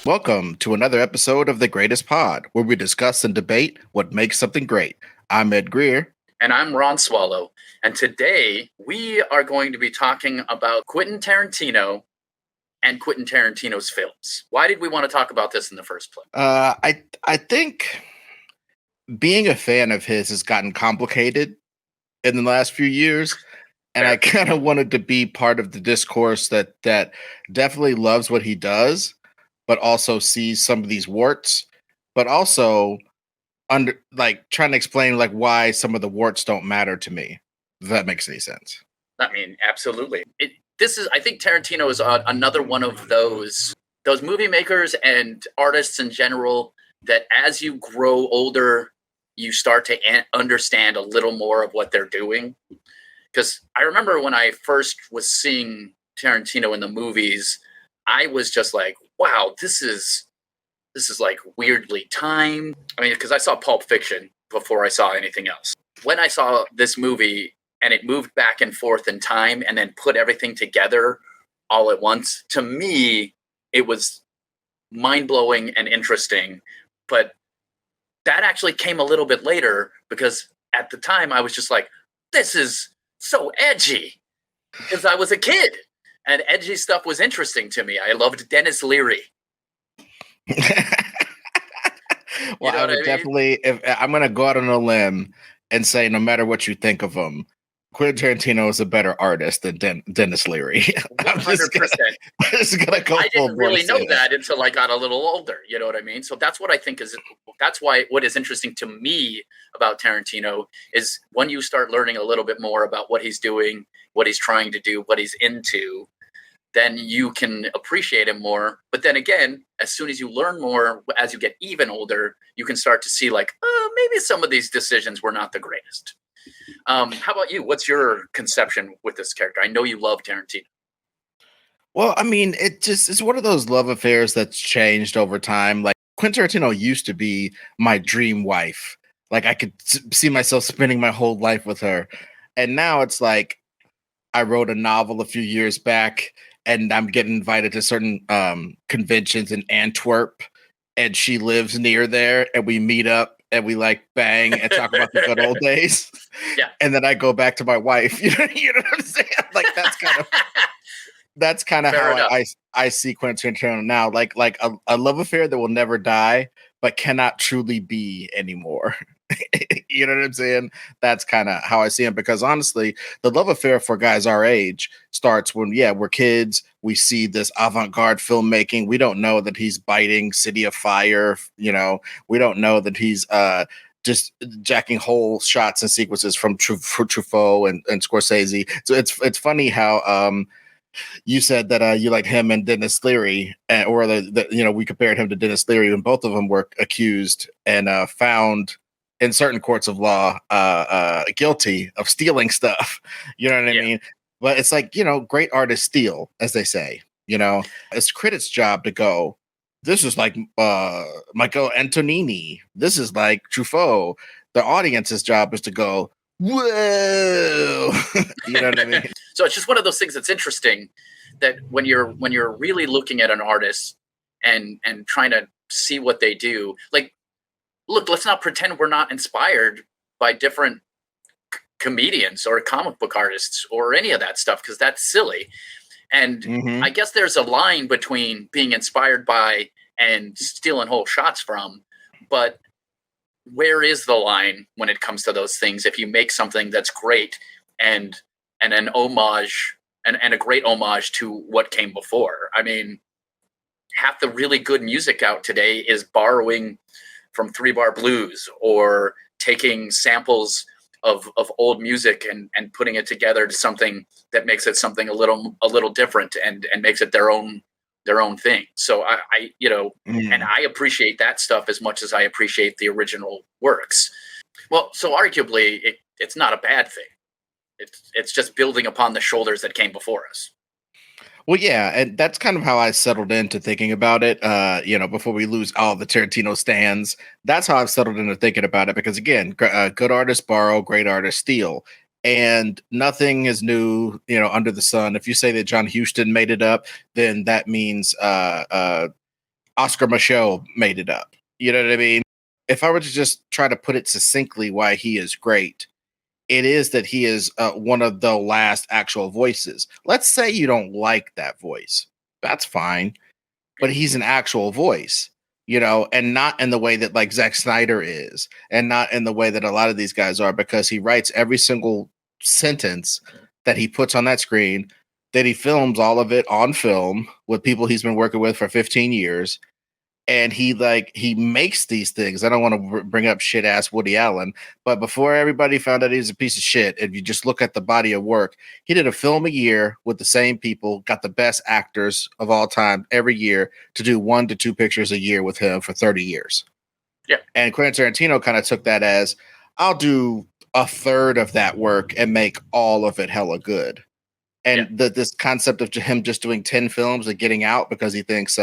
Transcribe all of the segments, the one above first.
Welcome to another episode of The Greatest Pod, where we discuss and debate what makes something great. I'm Ed Greer. And I'm Ron Swallow. And today we are going to be talking about Quentin Tarantino and Quentin Tarantino's films. Why did we want to talk about this in the first place? I think being a fan of his has gotten complicated in the last few years. And I kind of wanted to be part of the discourse that definitely loves what he does, but also sees some of these warts, but also trying to explain why some of the warts don't matter to me. If that makes any sense. I mean, absolutely. I think Tarantino is another one of those movie makers and artists in general that as you grow older, you start to understand a little more of what they're doing. Because I remember when I first was seeing Tarantino in the movies, I was just like, wow, this is like weirdly timed. I mean, because I saw Pulp Fiction before I saw anything else. When I saw this movie and it moved back and forth in time and then put everything together all at once, to me, it was mind-blowing and interesting. But that actually came a little bit later because at the time I was just like, this is so edgy because I was a kid and edgy stuff was interesting to me. I loved Dennis Leary. Well, I would definitely, if I'm going to go out on a limb and say, no matter what you think of him, Quentin Tarantino is a better artist than Dennis Leary. 100%. I didn't really know that until I got a little older. You know what I mean? So that's what I think what is interesting to me about Tarantino is when you start learning a little bit more about what he's doing, what he's trying to do, what he's into, then you can appreciate him more. But then again, as soon as you learn more, as you get even older, you can start to see maybe some of these decisions were not the greatest. How about you? What's your conception with this character? I know you love Tarantino. Well, I mean, it's one of those love affairs that's changed over time. Like Quentin Tarantino used to be my dream wife. Like I could see myself spending my whole life with her. And now it's like I wrote a novel a few years back and I'm getting invited to certain conventions in Antwerp, and she lives near there, and we meet up and we bang and talk about the good old days. Yeah. And then I go back to my wife. You know what I'm saying? Like that's kind of how I see Quentin Tarantino now. Like a love affair that will never die, but cannot truly be anymore. You know what I'm saying? That's kind of how I see him, because honestly, the love affair for guys our age starts when, we're kids. We see this avant-garde filmmaking. We don't know that he's biting City of Fire. You know, we don't know that he's just jacking whole shots and sequences from Truffaut and Scorsese. So it's funny how you said that you liked him and Dennis Leary, or we compared him to Dennis Leary when both of them were accused and found in certain courts of law guilty of stealing stuff. You know what I mean? But it's like, great artists steal, as they say. It's critics' job to go, this is like Michael Antonini. This is like Truffaut. The audience's job is to go, whoa. You know what I mean? So it's just one of those things that's interesting that when you're really looking at an artist and trying to see what they do, look, let's not pretend we're not inspired by different comedians or comic book artists or any of that stuff, because that's silly. And I guess there's a line between being inspired by and stealing whole shots from. But where is the line when it comes to those things? If you make something that's great and an homage and a great homage to what came before. I mean, half the really good music out today is borrowing from 3-Bar Blues or taking samples of old music and putting it together to something that makes it something a little different and makes it their own thing. So I and I appreciate that stuff as much as I appreciate the original works. Well, so arguably it's not a bad thing. It's just building upon the shoulders that came before us. Well, yeah, and that's kind of how I settled into thinking about it. Before we lose all the Tarantino stands, that's how I've settled into thinking about it. Because again, good artists borrow, great artists steal, and nothing is new, under the sun. If you say that John Huston made it up, then that means Oscar Michaud made it up. You know what I mean? If I were to just try to put it succinctly why he is great, it is that he is one of the last actual voices. Let's say you don't like that voice. That's fine. But he's an actual voice, you know, and not in the way that like Zack Snyder is, and not in the way that a lot of these guys are, because he writes every single sentence that he puts on that screen, that he films all of it on film with people he's been working with for 15 years. And he makes these things. I don't want to bring up shit ass Woody Allen, but before everybody found out he was a piece of shit, if you just look at the body of work, he did a film a year with the same people, got the best actors of all time every year to do 1 to 2 pictures a year with him for 30 years. Yeah. And Quentin Tarantino kind of took that as, I'll do a third of that work and make all of it hella good. And this concept of him just doing 10 films and getting out because he thinks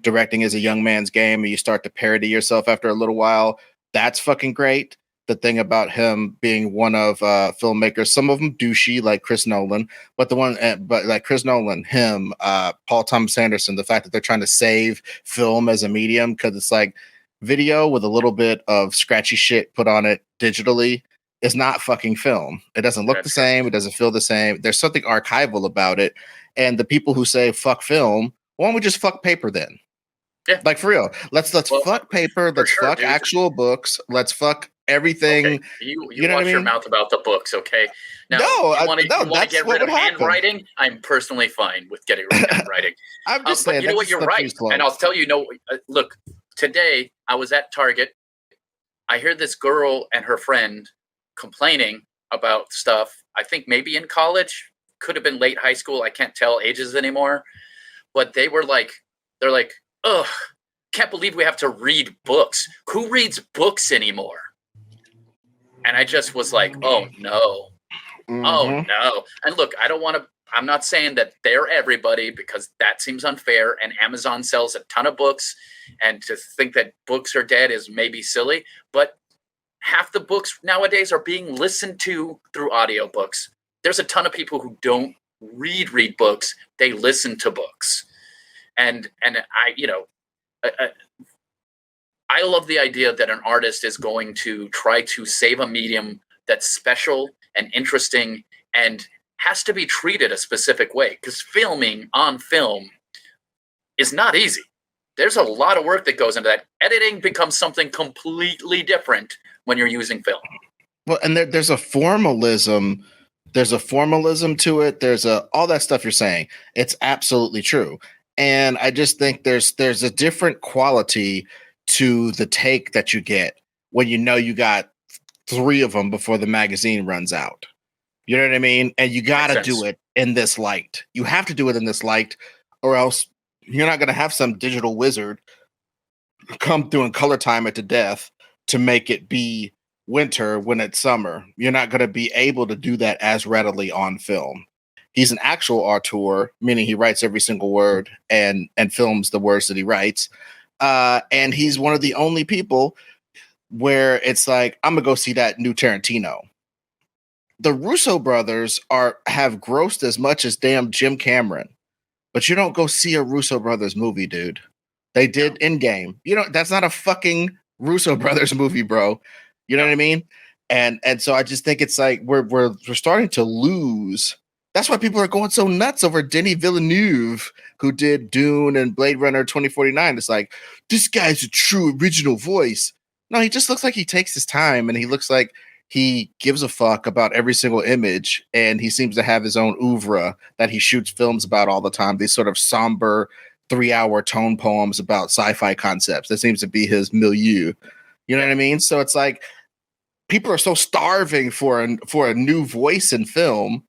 directing is a young man's game and you start to parody yourself after a little while, that's fucking great. The thing about him being one of filmmakers, some of them douchey like Chris Nolan, but like Chris Nolan, him, Paul Thomas Anderson, the fact that they're trying to save film as a medium because it's like video with a little bit of scratchy shit put on it digitally is not fucking film. It doesn't look the same. It doesn't feel the same. There's something archival about it. And the people who say fuck film, why don't we just fuck paper then? Yeah. Like for real. Let's fuck paper. Let's fuck dude. Actual books. Let's fuck everything. Okay. You know watch your mouth about the books, okay? Now, no, you want to get rid of handwriting? I'm personally fine with getting rid of handwriting. I'm just saying. But you know what? You're right. And I'll tell you, look, today I was at Target. I hear this girl and her friend complaining about stuff. I think maybe in college, could have been late high school. I can't tell ages anymore. But they're like, ugh, can't believe we have to read books. Who reads books anymore? And I just was like, oh no. Mm-hmm. Oh no. And look, I'm not saying that they're everybody because that seems unfair and Amazon sells a ton of books and to think that books are dead is maybe silly, but half the books nowadays are being listened to through audiobooks. There's a ton of people who don't read books. They listen to books. And I love the idea that an artist is going to try to save a medium that's special and interesting and has to be treated a specific way, because filming on film is not easy. There's a lot of work that goes into that. Editing becomes something completely different when you're using film. Well, and there's a formalism. There's a formalism to it. There's all that stuff you're saying. It's absolutely true. And I just think there's a different quality to the take that you get when you know you got 3 of them before the magazine runs out. You know what I mean? And you got to do it in this light. You have to do it in this light, or else you're not going to have some digital wizard come through and color time it to death to make it be winter when it's summer. You're not going to be able to do that as readily on film. He's an actual auteur, meaning he writes every single word and films the words that he writes. And he's one of the only people where it's like, I'm going to go see that new Tarantino. The Russo brothers have grossed as much as damn Jim Cameron. But you don't go see a Russo brothers movie, dude. They did Endgame. You know, that's not a fucking Russo brothers movie, bro. You know what I mean? And so I just think it's like we're starting to lose. That's why people are going so nuts over Denis Villeneuve, who did Dune and Blade Runner 2049. It's like, this guy's a true original voice. No, he just looks like he takes his time, and he looks like he gives a fuck about every single image, and he seems to have his own oeuvre that he shoots films about all the time. These sort of somber 3-hour tone poems about sci-fi concepts. That seems to be his milieu. You know what I mean? So it's like people are so starving for a new voice in film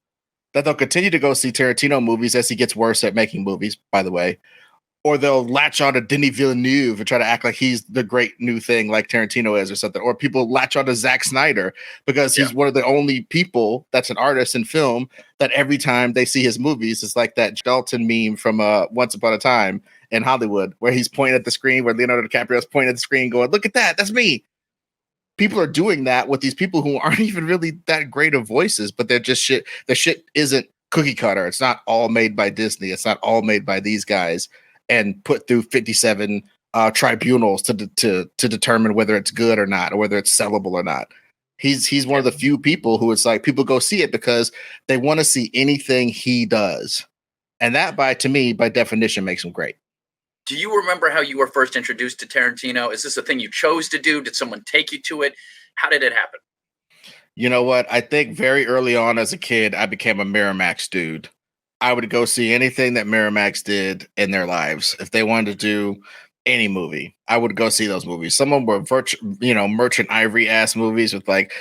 that they'll continue to go see Tarantino movies as he gets worse at making movies, by the way. Or they'll latch on to Denis Villeneuve and try to act like he's the great new thing like Tarantino is or something. Or people latch on to Zack Snyder because he's one of the only people that's an artist in film that every time they see his movies, it's like that Dalton meme from Once Upon a Time in Hollywood, where he's pointing at the screen, where Leonardo DiCaprio's pointing at the screen going, look at that, that's me. People are doing that with these people who aren't even really that great of voices, but they're just shit. The shit isn't cookie cutter. It's not all made by Disney. It's not all made by these guys and put through 57 tribunals to determine whether it's good or not, or whether it's sellable or not. He's one of the few people who it's like people go see it because they want to see anything he does, and that by definition makes him great. Do you remember how you were first introduced to Tarantino? Is this a thing you chose to do? Did someone take you to it? How did it happen? You know what? I think very early on as a kid, I became a Miramax dude. I would go see anything that Miramax did in their lives. If they wanted to do any movie, I would go see those movies. Some of them were Merchant Ivory ass movies with like,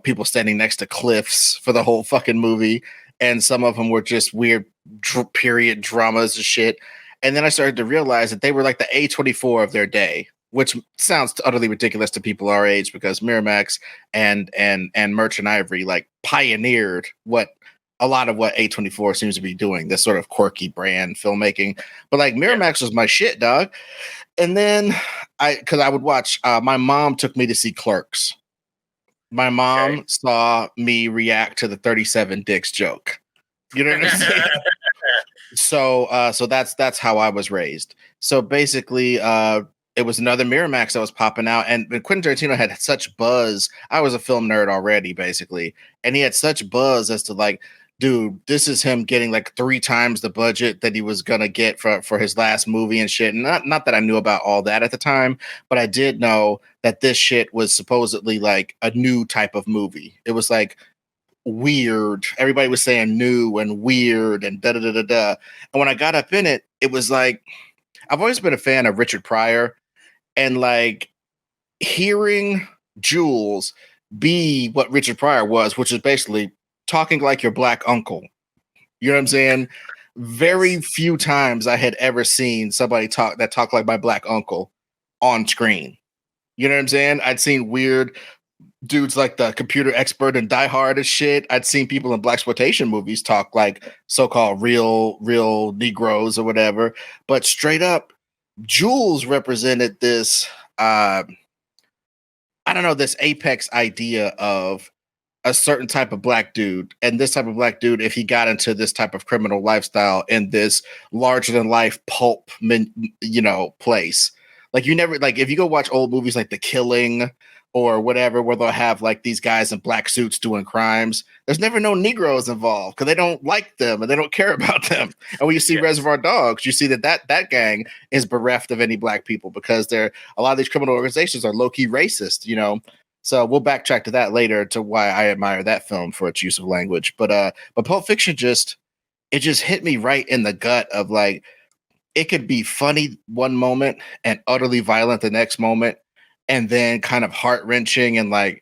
people standing next to cliffs for the whole fucking movie. And some of them were just weird period dramas and shit. And then I started to realize that they were like the A24 of their day, which sounds utterly ridiculous to people our age because Miramax and Merchant Ivory like pioneered a lot of what A24 seems to be doing, this sort of quirky brand filmmaking. But like Miramax was my shit, dog. And then because I would watch, my mom took me to see Clerks. My mom saw me react to the 37 dicks joke. You know what I'm saying? So that's how I was raised. So basically, it was another Miramax that was popping out, and Quentin Tarantino had such buzz. I was a film nerd already, basically, and he had such buzz as to like, dude, this is him getting like 3 times the budget that he was gonna get for his last movie and shit. And not that I knew about all that at the time, but I did know that this shit was supposedly like a new type of movie. It was like weird. Everybody was saying new and weird and da da da da da. And when I got up in it, it was like I've always been a fan of Richard Pryor, and like hearing Jules be what Richard Pryor was, which is basically talking like your black uncle. You know what I'm saying? Very few times I had ever seen somebody talk like my black uncle on screen. You know what I'm saying? I'd seen weird dudes like the computer expert and Die Hard and shit. I'd seen people in blaxploitation movies talk like so-called real Negroes or whatever. But straight up, Jules represented this this apex idea of a certain type of black dude, and this type of black dude, if he got into this type of criminal lifestyle in this larger than life pulp place, like you never, like if you go watch old movies like The Killing or whatever, where they'll have like these guys in black suits doing crimes, there's never no Negroes involved because they don't like them and they don't care about them. And when you see Reservoir Dogs, you see that gang is bereft of any black people because a lot of these criminal organizations are low-key racist, So we'll backtrack to that later to why I admire that film for its use of language. But Pulp Fiction just hit me right in the gut of like, it could be funny one moment and utterly violent the next moment, and then kind of heart-wrenching and like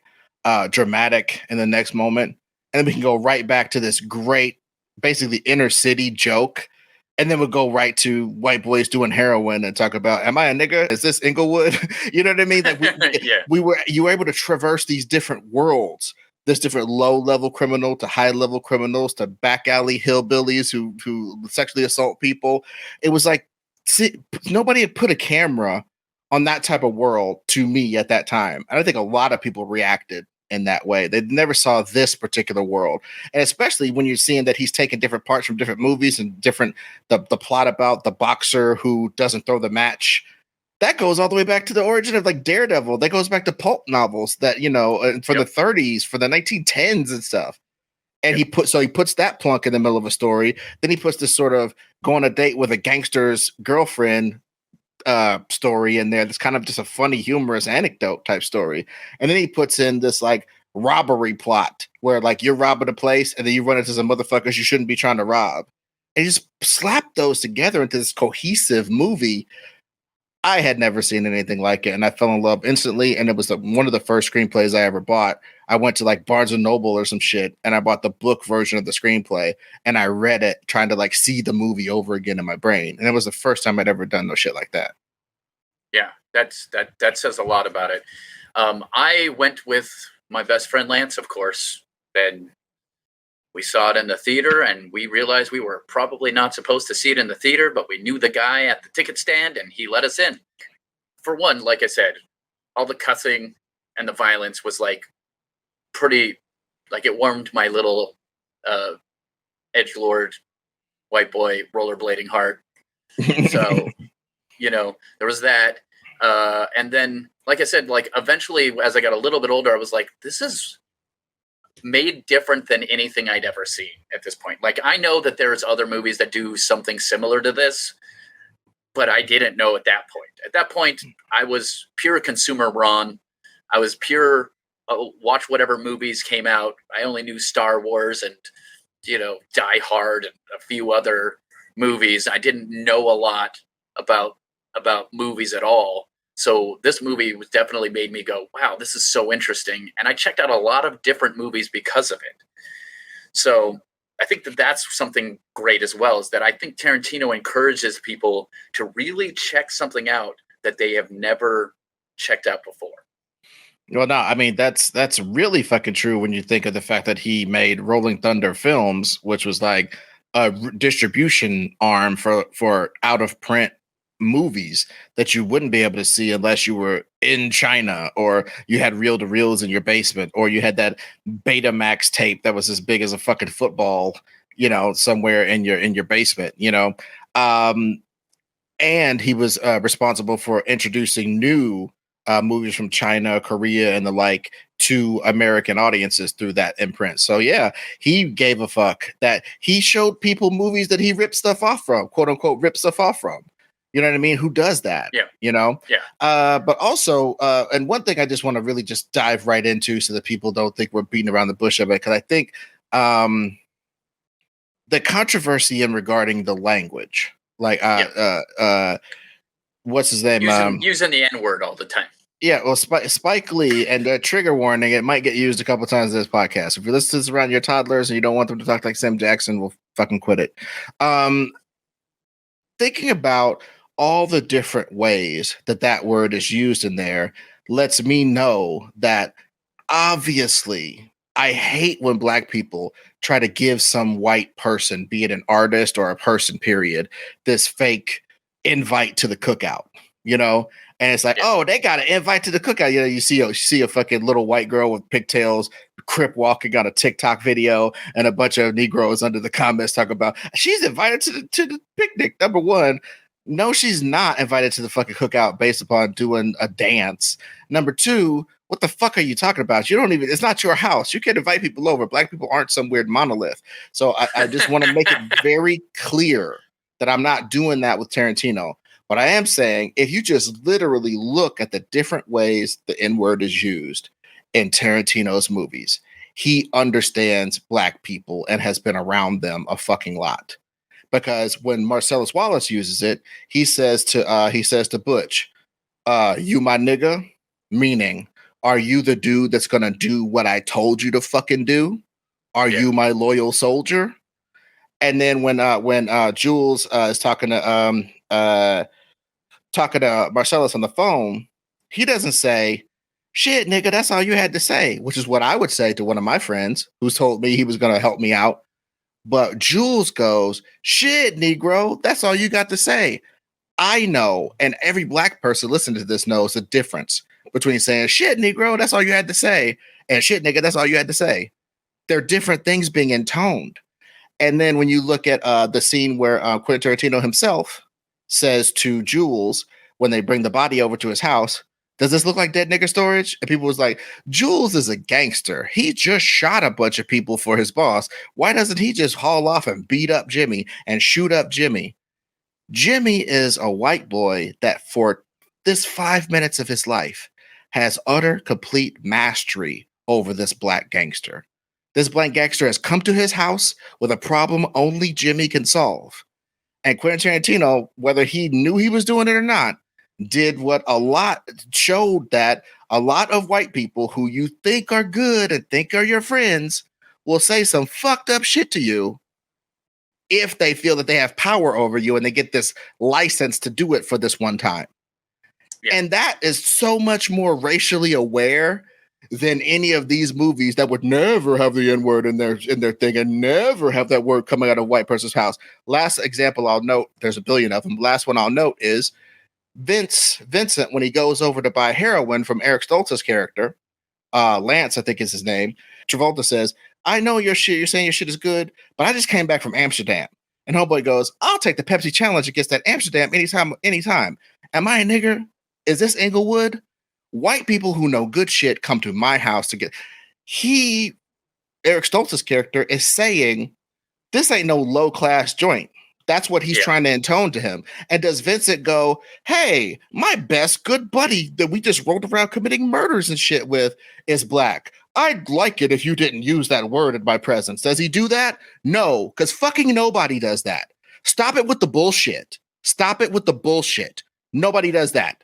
dramatic in the next moment. And then we can go right back to this great, basically inner city joke. And then we'll go right to white boys doing heroin and talk about, am I a nigga? Is this Inglewood? You know what I mean? Like you were able to traverse these different worlds, this different low-level criminal to high-level criminals to back alley hillbillies who sexually assault people. It was like, nobody had put a camera on that type of world to me at that time. I don't think a lot of people reacted in that way. They never saw this particular world. And especially when you're seeing that he's taking different parts from different movies and the plot about the boxer who doesn't throw the match. That goes all the way back to the origin of like Daredevil. That goes back to pulp novels that, for the 30s, for the 1910s and stuff. And he puts that plunk in the middle of a story. Then he puts this sort of go on a date with a gangster's girlfriend story in there. That's kind of just a funny, humorous anecdote type story. And then he puts in this like robbery plot where like you're robbing a place and then you run into some motherfuckers you shouldn't be trying to rob. And he just slapped those together into this cohesive movie. I had never seen anything like it, and I fell in love instantly. And it was one of the first screenplays I ever bought. I went to like Barnes and Noble or some shit, and I bought the book version of the screenplay, and I read it, trying to like see the movie over again in my brain. And it was the first time I'd ever done no shit like that. Yeah, that says a lot about it. I went with my best friend Lance, of course, and we saw it in the theater, and we realized we were probably not supposed to see it in the theater, but we knew the guy at the ticket stand, and he let us in. For one, like I said, all the cussing and the violence was like pretty, like it warmed my little edgelord white boy rollerblading heart. So, there was that. And then, like I said, like eventually as I got a little bit older, I was like, this is made different than anything I'd ever seen at this point. Like, I know that there's other movies that do something similar to this, but I didn't know at that point. At that point, I was pure consumer Ron. I was pure watch whatever movies came out. I only knew Star Wars and, Die Hard and a few other movies. I didn't know a lot about movies at all. So this movie was definitely made me go, wow, this is so interesting. And I checked out a lot of different movies because of it. So I think that that's something great as well, is that I think Tarantino encourages people to really check something out that they have never checked out before. Well, no, I mean, that's really fucking true when you think of the fact that he made Rolling Thunder Films, which was like a distribution arm for out of print movies that you wouldn't be able to see unless you were in China, or you had reel to reels in your basement, or you had that Betamax tape that was as big as a fucking football, somewhere in your basement, and he was responsible for introducing new movies from China, Korea, and the like to American audiences through that imprint. So yeah, he gave a fuck that he showed people movies that he ripped stuff off from, quote unquote, ripped stuff off from. You know what I mean? Who does that? Yeah. Yeah. But also, and one thing I just want to really just dive right into so that people don't think we're beating around the bush of it, because I think the controversy in regarding the language, like what's his name? Using the N-word all the time. Yeah, well, Spike Lee, and trigger warning, it might get used a couple times in this podcast. If you listen to this around your toddlers and you don't want them to talk like Sam Jackson, we'll fucking quit it. Thinking about all the different ways that word is used in there lets me know that obviously I hate when Black people try to give some white person, be it an artist or a person, period, this fake invite to the cookout, and it's like, oh, they got an invite to the cookout. You see a fucking little white girl with pigtails, crip walking on a TikTok video, and a bunch of Negroes under the comments talking about she's invited to the picnic. Number one, no, she's not invited to the fucking cookout based upon doing a dance. Number two, what the fuck are you talking about? It's not your house. You can't invite people over. Black people aren't some weird monolith. So I just want to make it very clear that I'm not doing that with Tarantino. But I am saying, if you just literally look at the different ways the N-word is used in Tarantino's movies, he understands Black people and has been around them a fucking lot. Because when Marcellus Wallace uses it, he says to Butch, you my nigga, meaning, are you the dude that's gonna do what I told you to fucking do? Are you my loyal soldier? And then when Jules is talking to Marcellus on the phone, he doesn't say, shit, nigga, that's all you had to say, which is what I would say to one of my friends who's told me he was going to help me out. But Jules goes, shit, Negro, that's all you got to say. I know, and every Black person listening to this knows the difference between saying, shit, Negro, that's all you had to say, and shit, nigga, that's all you had to say. They're different things being intoned. And then when you look at the scene where Quentin Tarantino himself says to Jules when they bring the body over to his house, does this look like dead nigger storage? And people was like, Jules is a gangster. He just shot a bunch of people for his boss. Why doesn't he just haul off and beat up Jimmy and shoot up Jimmy? Jimmy is a white boy that for this 5 minutes of his life has utter complete mastery over this Black gangster. This Black gangster has come to his house with a problem only Jimmy can solve. And Quentin Tarantino, whether he knew he was doing it or not, did what showed that a lot of white people who you think are good and think are your friends will say some fucked up shit to you if they feel that they have power over you and they get this license to do it for this one time. Yeah. And that is so much more racially aware than any of these movies that would never have the N-word in their thing and never have that word coming out of a white person's house. Last example I'll note, there's a billion of them. Last one I'll note is Vincent, when he goes over to buy heroin from Eric Stoltz's character, Lance, I think is his name. Travolta says, I know your shit, you're saying your shit is good, but I just came back from Amsterdam. And homeboy goes, I'll take the Pepsi challenge against that Amsterdam anytime. Am I a nigger? Is this Inglewood? White people who know good shit come to my house to get. Eric Stoltz's character is saying, this ain't no low class joint. That's what he's trying to intone to him. And does Vincent go, hey, my best good buddy that we just rolled around committing murders and shit with is black. I'd like it if you didn't use that word in my presence. Does he do that? No, because fucking nobody does that. Stop it with the bullshit. Stop it with the bullshit. Nobody does that.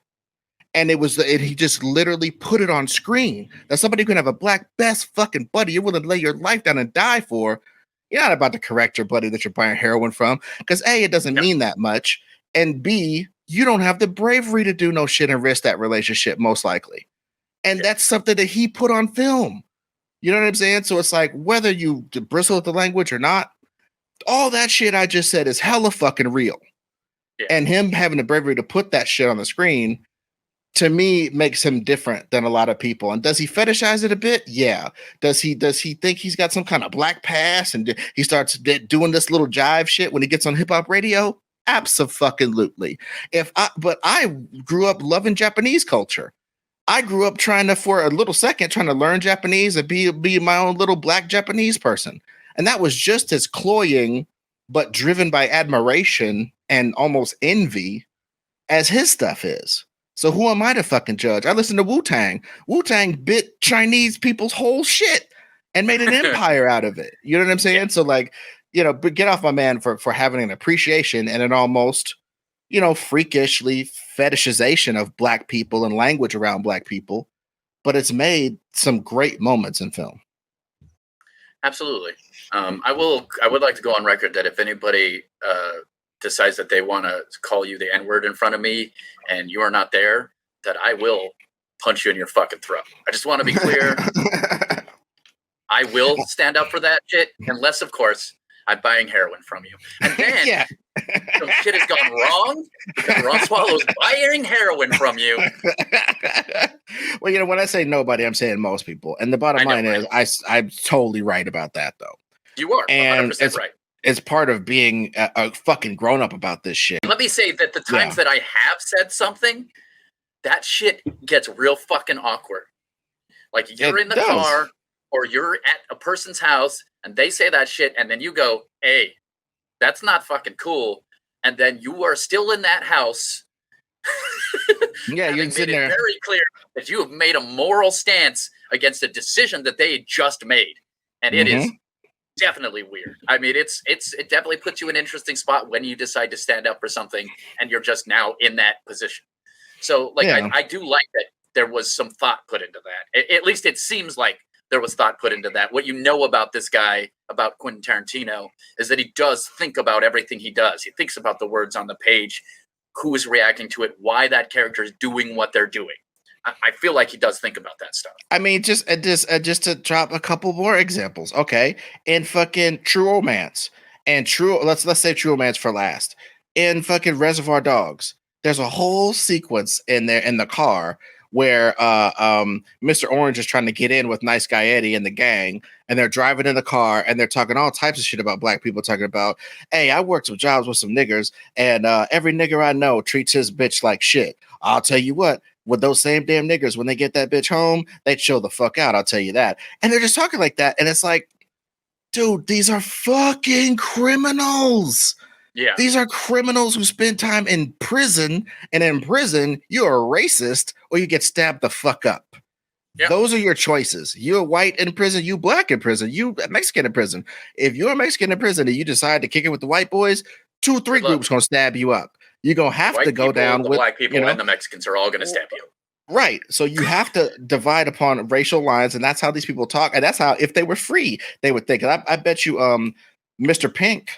And he just literally put it on screen that somebody can have a black best fucking buddy you're willing to lay your life down and die for. You're not about to correct your buddy that you're buying heroin from, because A, it doesn't mean that much, and B, you don't have the bravery to do no shit and risk that relationship, most likely. And that's something that he put on film. You know what I'm saying? So it's like, whether you bristle at the language or not, all that shit I just said is hella fucking real. Yeah. And him having the bravery to put that shit on the screen, to me, makes him different than a lot of people. And does he fetishize it a bit? Yeah. Does he think he's got some kind of black pass and he starts doing this little jive shit when he gets on hip hop radio? Abso-fucking-lutely. But I grew up loving Japanese culture. I grew up for a little second, trying to learn Japanese and be my own little black Japanese person. And that was just as cloying, but driven by admiration and almost envy as his stuff is. So who am I to fucking judge? I listened to Wu-Tang. Wu-Tang bit Chinese people's whole shit and made an empire out of it. You know what I'm saying? Yeah. So like, but get off my man for having an appreciation and an almost, freakishly fetishization of black people and language around black people. But it's made some great moments in film. Absolutely. I would like to go on record that if anybody decides that they want to call you the N-word in front of me and you are not there, that I will punch you in your fucking throat. I just want to be clear. I will stand up for that shit, unless, of course, I'm buying heroin from you. And then some shit has gone wrong. Ron Swallow's buying heroin from you. Well, when I say nobody, I'm saying most people. And the bottom line is I'm totally right about that, though. You are 100% right. It's part of being a fucking grown up about this shit. Let me say that the times that I have said something, that shit gets real fucking awkward. Like you're in the car or you're at a person's house and they say that shit and then you go, hey, that's not fucking cool. And then you are still in that house. Yeah, you're sitting there. Very clear that you have made a moral stance against a decision that they just made. And it is definitely weird. I mean, it definitely puts you in an interesting spot when you decide to stand up for something and you're just now in that position. So like, I do like that there was some thought put into that. At least it seems like there was thought put into that. What you know about this guy, about Quentin Tarantino, is that he does think about everything he does. He thinks about the words on the page, who is reacting to it, why that character is doing what they're doing. I feel like he does think about that stuff. I mean, just to drop a couple more examples, okay? In fucking True Romance let's say True Romance for last. In fucking Reservoir Dogs, there's a whole sequence in there in the car where Mr. Orange is trying to get in with Nice Guy Eddie and the gang, and they're driving in the car and they're talking all types of shit about black people, talking about, hey, I worked some jobs with some niggers, and every nigger I know treats his bitch like shit. I'll tell you what, with those same damn niggers, when they get that bitch home, they chill the fuck out. I'll tell you that. And they're just talking like that. And it's like, dude, these are fucking criminals. Yeah. These are criminals who spend time in prison. And in prison, you're a racist or you get stabbed the fuck up. Yep. Those are your choices. You're white in prison, you black in prison, you Mexican in prison. If you're a Mexican in prison and you decide to kick it with the white boys, 2-3 groups going to stab you up. You're going to have to go down with... The black people and the Mexicans are all going to stab you. Right. So you have to divide upon racial lines, and that's how these people talk. And that's how, if they were free, they would think. And I bet you Mr. Pink,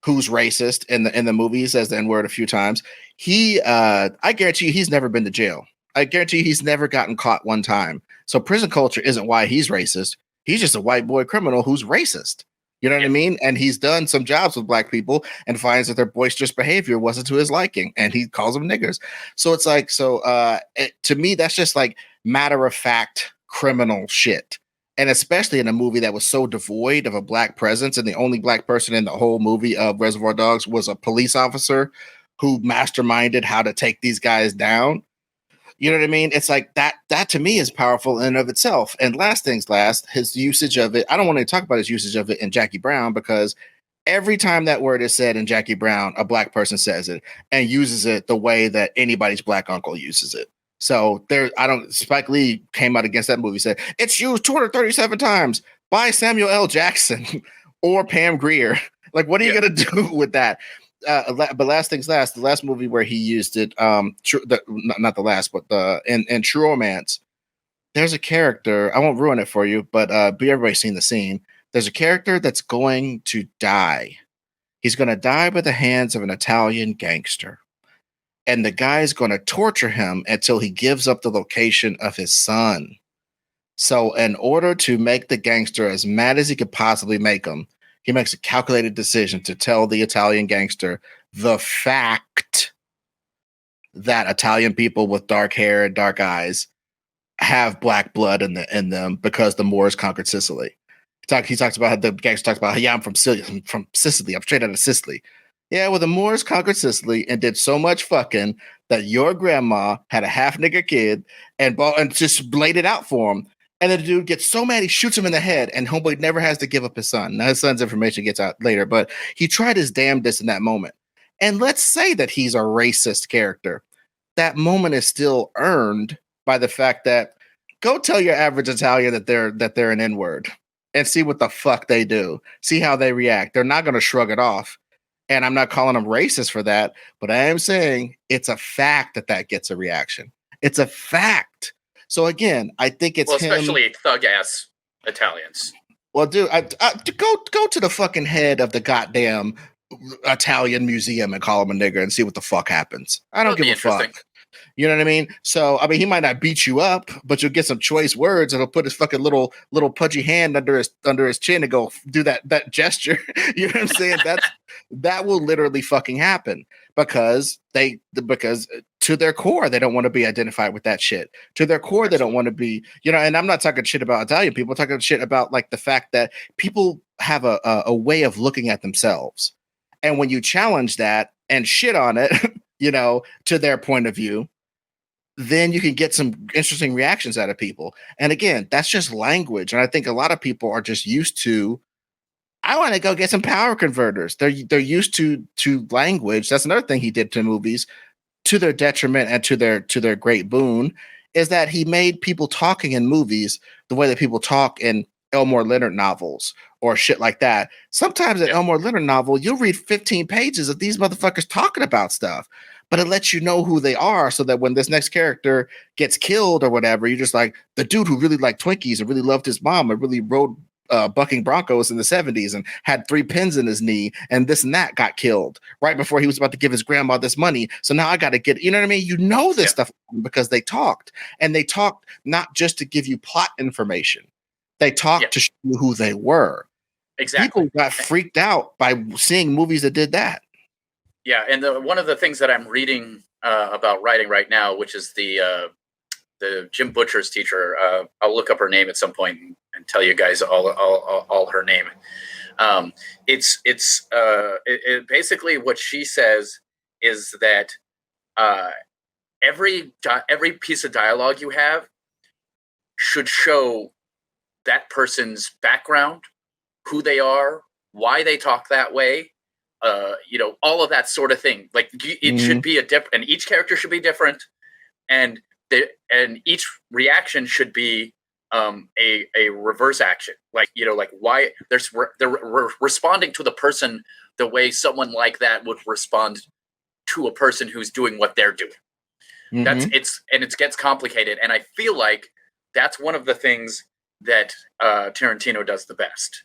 who's racist in the movie, says the N-word a few times. I guarantee you he's never been to jail. I guarantee you he's never gotten caught one time. So prison culture isn't why he's racist. He's just a white boy criminal who's racist. You know what I mean? And he's done some jobs with black people and finds that their boisterous behavior wasn't to his liking, and he calls them niggers. So it's like, to me, that's just like matter of fact criminal shit. And especially in a movie that was so devoid of a black presence, and the only black person in the whole movie of Reservoir Dogs was a police officer who masterminded how to take these guys down. You know what I mean? It's like that to me is powerful in and of itself. And last things last, his usage of it, I don't want to talk about his usage of it in Jackie Brown, because every time that word is said in Jackie Brown, a black person says it and uses it the way that anybody's black uncle uses it. So Spike Lee came out against that movie, said it's used 237 times by Samuel L. Jackson or Pam Grier. Like, what are you going to do with that? But last things last, the last movie where he used it, not the last, but in True Romance, there's a character. I won't ruin it for you, but everybody's seen the scene. There's a character that's going to die. He's going to die by the hands of an Italian gangster, and the guy's going to torture him until he gives up the location of his son. So, in order to make the gangster as mad as he could possibly make him, he makes a calculated decision to tell the Italian gangster the fact that Italian people with dark hair and dark eyes have black blood in them because the Moors conquered Sicily. He talks about how the gangster talks about, yeah, I'm from Sicily. I'm straight out of Sicily. Yeah, well, the Moors conquered Sicily and did so much fucking that your grandma had a half nigger kid and just laid it out for him. And the dude gets so mad, he shoots him in the head, and homeboy never has to give up his son. Now, his son's information gets out later, but he tried his damnedest in that moment. And let's say that he's a racist character. That moment is still earned by the fact that go tell your average Italian that they're an N-word and see what the fuck they do. See how they react. They're not going to shrug it off. And I'm not calling them racist for that, but I am saying it's a fact that gets a reaction. It's a fact. So again, I think it's especially thug ass Italians. Well, dude, go to the fucking head of the goddamn Italian museum and call him a nigger and see what the fuck happens. I don't give a fuck. You know what I mean? So, I mean, he might not beat you up, but you'll get some choice words, and he'll put his fucking little pudgy hand under his chin and go do that gesture. You know what I'm saying? That will literally fucking happen because to their core, they don't want to be identified with that shit. To their core, they don't want to be, you know, and I'm not talking shit about Italian people. I'm talking shit about like the fact that people have a way of looking at themselves. And when you challenge that and shit on it, you know, to their point of view, then you can get some interesting reactions out of people. And again, that's just language. And I think a lot of people are just used to, I want to go get some power converters. They're used to language. That's another thing he did to movies, to their detriment and to their great boon, is that he made people talking in movies the way that people talk in Elmore Leonard novels or shit like that. Sometimes an Elmore Leonard novel, you'll read 15 pages of these motherfuckers talking about stuff, but it lets you know who they are so that when this next character gets killed or whatever, you're just like, the dude who really liked Twinkies and really loved his mom and really rode bucking Broncos in the 70s and had 3 pins in his knee and this and that got killed right before he was about to give his grandma this money. So now I got to get, you know what I mean? You know this stuff because they talked, and they talked not just to give you plot information. They talked to show you who they were. Exactly. People got freaked out by seeing movies that did that. Yeah, and one of the things that I'm reading about writing right now, which is the Jim Butcher's teacher, I'll look up her name at some point and tell you guys all her name. It's basically what she says is that every piece of dialogue you have should show that person's background, who they are, why they talk that way, you know, all of that sort of thing. Like it should be and each character should be different, and each reaction should be a reverse action. Like, you know, like why they're responding to the person the way someone like that would respond to a person who's doing what they're doing. It gets complicated, and I feel like that's one of the things that Tarantino does the best.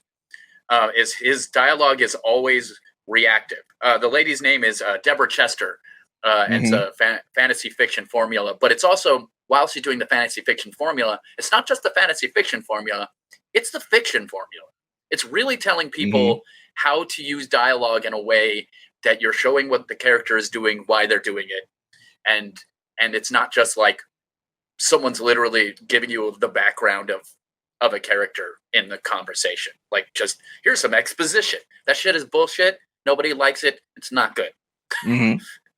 Is his dialogue is always reactive. The lady's name is Deborah Chester. It's a fantasy fiction formula, but it's also, while she's doing the fantasy fiction formula, it's not just the fantasy fiction formula, it's the fiction formula. It's really telling people how to use dialogue in a way that you're showing what the character is doing, why they're doing it. And it's not just like someone's literally giving you the background of a character in the conversation. Like, just here's some exposition. That shit is bullshit. Nobody likes it. It's not good.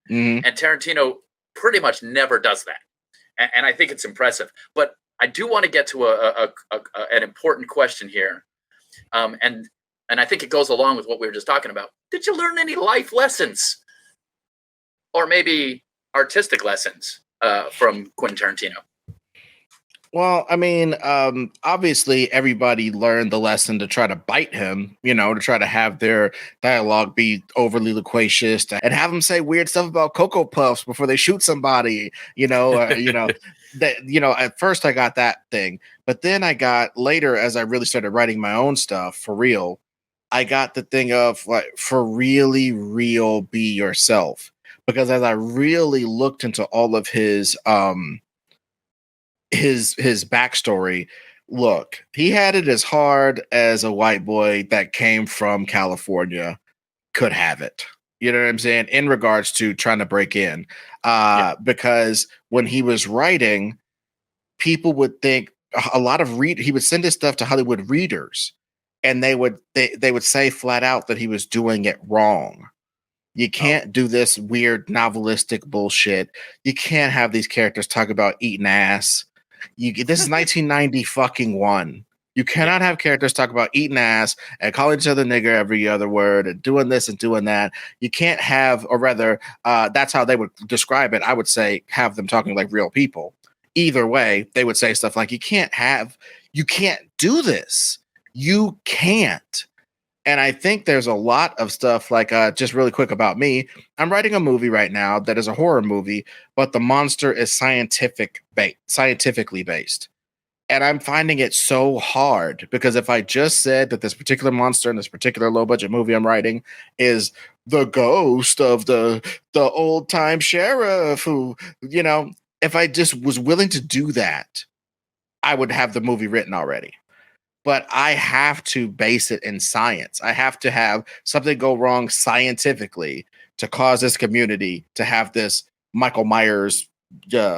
Mm-hmm. And Tarantino pretty much never does that. And I think it's impressive. But I do want to get to an important question here. And I think it goes along with what we were just talking about. Did you learn any life lessons? Or maybe artistic lessons from Quentin Tarantino? Well, I mean, obviously everybody learned the lesson to try to bite him, to try to have their dialogue be overly loquacious and have them say weird stuff about Cocoa Puffs before they shoot somebody, that, at first I got that thing, but then I got later, as I really started writing my own stuff for real, I got the thing of like, for really real, be yourself. Because as I really looked into all of his backstory, look, he had it as hard as a white boy that came from California could have it. You know what I'm saying? In regards to trying to break in. Because when he was writing, people would think a lot of he would send his stuff to Hollywood readers, and they would say flat out that he was doing it wrong. You can't do this weird novelistic bullshit. You can't have these characters talk about eating ass. This is 1990 fucking one. You cannot have characters talk about eating ass and calling each other nigger every other word and doing this and doing that. You can't have, or rather, that's how they would describe it. I would say have them talking like real people. Either way, they would say stuff like, you can't do this. You can't. And I think there's a lot of stuff like, just really quick about me. I'm writing a movie right now that is a horror movie, but the monster is scientifically based. And I'm finding it so hard because if I just said that this particular monster in this particular low budget movie I'm writing is the ghost of the old time sheriff who, if I just was willing to do that, I would have the movie written already. But I have to base it in science. I have to have something go wrong scientifically to cause this community to have this Michael Myers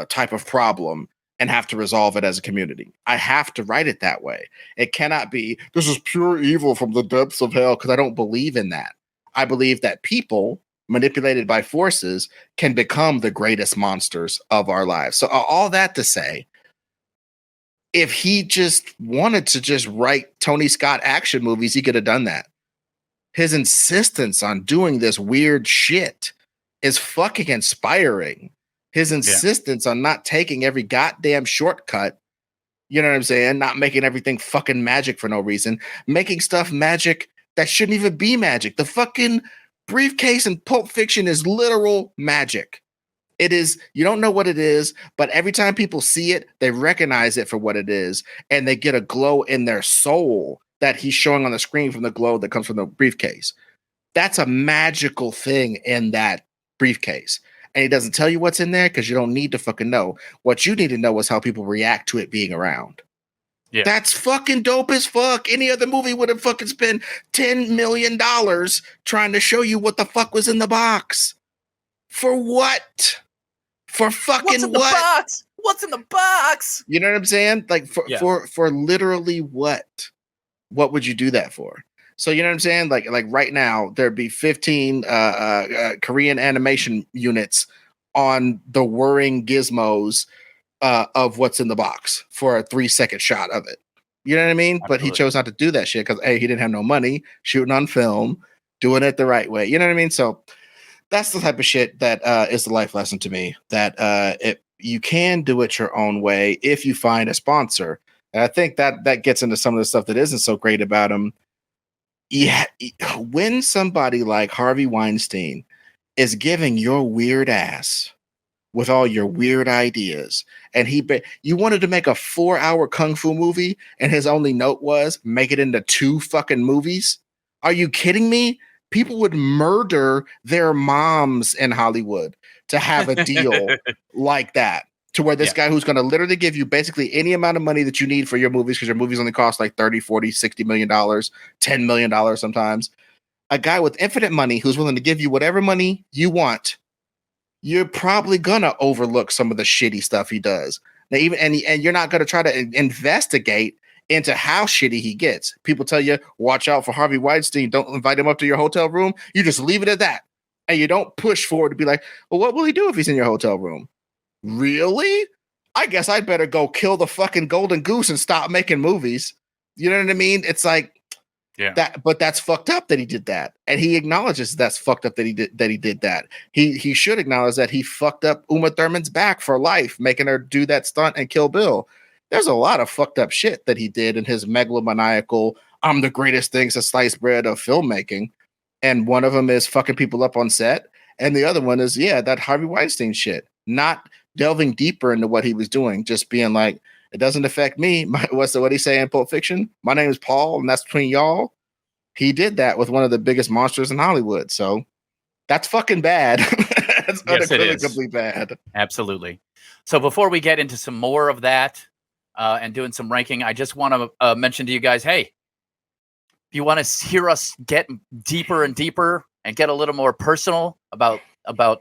type of problem and have to resolve it as a community. I have to write it that way. It cannot be, this is pure evil from the depths of hell, because I don't believe in that. I believe that people manipulated by forces can become the greatest monsters of our lives. So all that to say, if he just wanted to just write Tony Scott action movies, he could have done that. His insistence on doing this weird shit is fucking inspiring. His insistence on not taking every goddamn shortcut, you know what I'm saying? Not making everything fucking magic for no reason. Making stuff magic that shouldn't even be magic. The fucking briefcase in Pulp Fiction is literal magic. It is, you don't know what it is, but every time people see it, they recognize it for what it is, and they get a glow in their soul that he's showing on the screen from the glow that comes from the briefcase. That's a magical thing in that briefcase. And he doesn't tell you what's in there because you don't need to fucking know. What you need to know is how people react to it being around. Yeah. That's fucking dope as fuck. Any other movie would have fucking spent $10 million trying to show you what the fuck was in the box. For what? For fucking What's in the box? What's in the box? You know what I'm saying? Like for literally what? What would you do that for? So you know what I'm saying? Like right now there'd be 15 Korean animation units on the whirring gizmos of what's in the box for a 3-second shot of it. You know what I mean? Absolutely. But he chose not to do that shit because he didn't have no money, shooting on film, doing it the right way. You know what I mean? So that's the type of shit that is the life lesson to me, that you can do it your own way if you find a sponsor. And I think that gets into some of the stuff that isn't so great about him. Yeah, when somebody like Harvey Weinstein is giving your weird ass with all your weird ideas, and you wanted to make a 4-hour kung fu movie, and his only note was make it into 2 fucking movies. Are you kidding me? People would murder their moms in Hollywood to have a deal like that, to where this guy who's going to literally give you basically any amount of money that you need for your movies, because your movies only cost like 30, 40, 60 million dollars, $10 million sometimes. A guy with infinite money who's willing to give you whatever money you want. You're probably going to overlook some of the shitty stuff he does. Now, and you're not going to try to investigate into how shitty he gets. People tell you, watch out for Harvey Weinstein. Don't invite him up to your hotel room. You just leave it at that. And you don't push forward to be like, well, what will he do if he's in your hotel room? Really? I guess I'd better go kill the fucking golden goose and stop making movies. You know what I mean? It's like that, but that's fucked up that he did that. And he acknowledges that's fucked up that he did that. He should acknowledge that he fucked up Uma Thurman's back for life, making her do that stunt and Kill Bill. There's a lot of fucked up shit that he did in his megalomaniacal, I'm the greatest thing since sliced bread of filmmaking. And one of them is fucking people up on set. And the other one is, that Harvey Weinstein shit. Not delving deeper into what he was doing, just being like, it doesn't affect me. What he say in Pulp Fiction? My name is Paul, and that's between y'all. He did that with one of the biggest monsters in Hollywood. So that's fucking bad. That's unequivocally bad. Absolutely. So before we get into some more of that and doing some ranking, I just want to mention to you guys, hey, if you want to hear us get deeper and deeper and get a little more personal about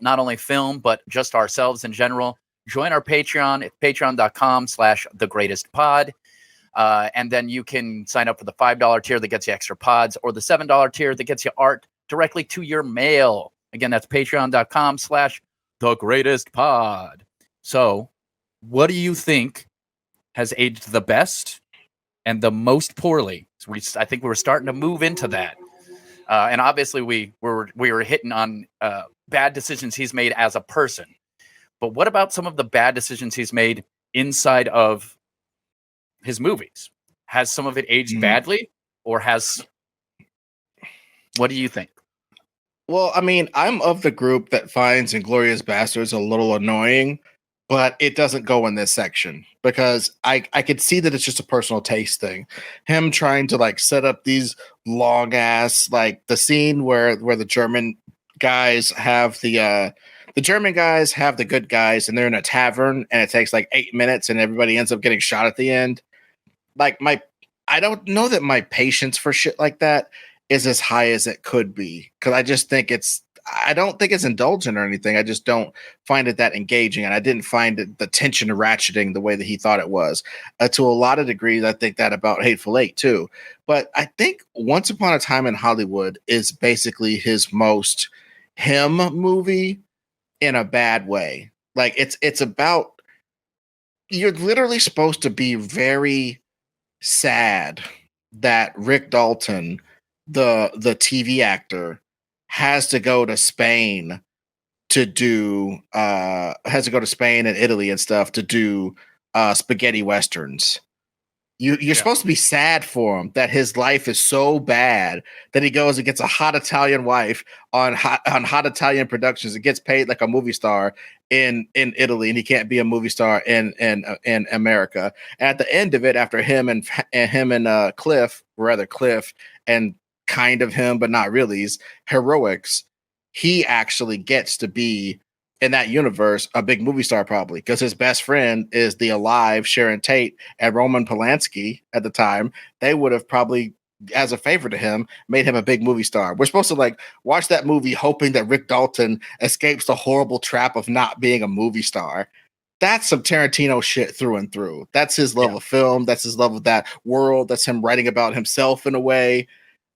not only film, but just ourselves in general, join our Patreon at patreon.com/thegreatestpod. And then you can sign up for the $5 tier that gets you extra pods, or the $7 tier that gets you art directly to your mail. Again, that's patreon.com/thegreatestpod. So what do you think has aged the best and the most poorly? So I think we're starting to move into that. And obviously we were hitting on bad decisions he's made as a person. But what about some of the bad decisions he's made inside of his movies? Has some of it aged badly, or what do you think? Well, I mean, I'm of the group that finds Inglourious Basterds a little annoying, but it doesn't go in this section because I could see that it's just a personal taste thing. Him trying to like set up these long ass, like the scene where the German guys have the German guys have the good guys and they're in a tavern and it takes like 8 minutes and everybody ends up getting shot at the end. Like I don't know that my patience for shit like that is as high as it could be. Cause I just think I don't think it's indulgent or anything. I just don't find it that engaging. And I didn't find the tension ratcheting the way that he thought it was. To a lot of degrees, I think that about Hateful Eight too. But I think Once Upon a Time in Hollywood is basically his most him movie in a bad way. Like it's about, you're literally supposed to be very sad that Rick Dalton, the TV actor, has to go to Spain and Italy and stuff to do spaghetti westerns. You're supposed to be sad for him that his life is so bad that he goes and gets a hot Italian wife on hot Italian productions and gets paid like a movie star in Italy, and he can't be a movie star in America. And at the end of it, after him and Cliff and kind of him but not really's heroics, he actually gets to be in that universe a big movie star, probably because his best friend is the alive Sharon Tate and Roman Polanski at the time. They would have probably, as a favor to him, made him a big movie star. We're supposed to like watch that movie hoping that Rick Dalton escapes the horrible trap of not being a movie star. That's some Tarantino shit through and through. That's his love of film. That's his love of that world. That's him writing about himself in a way.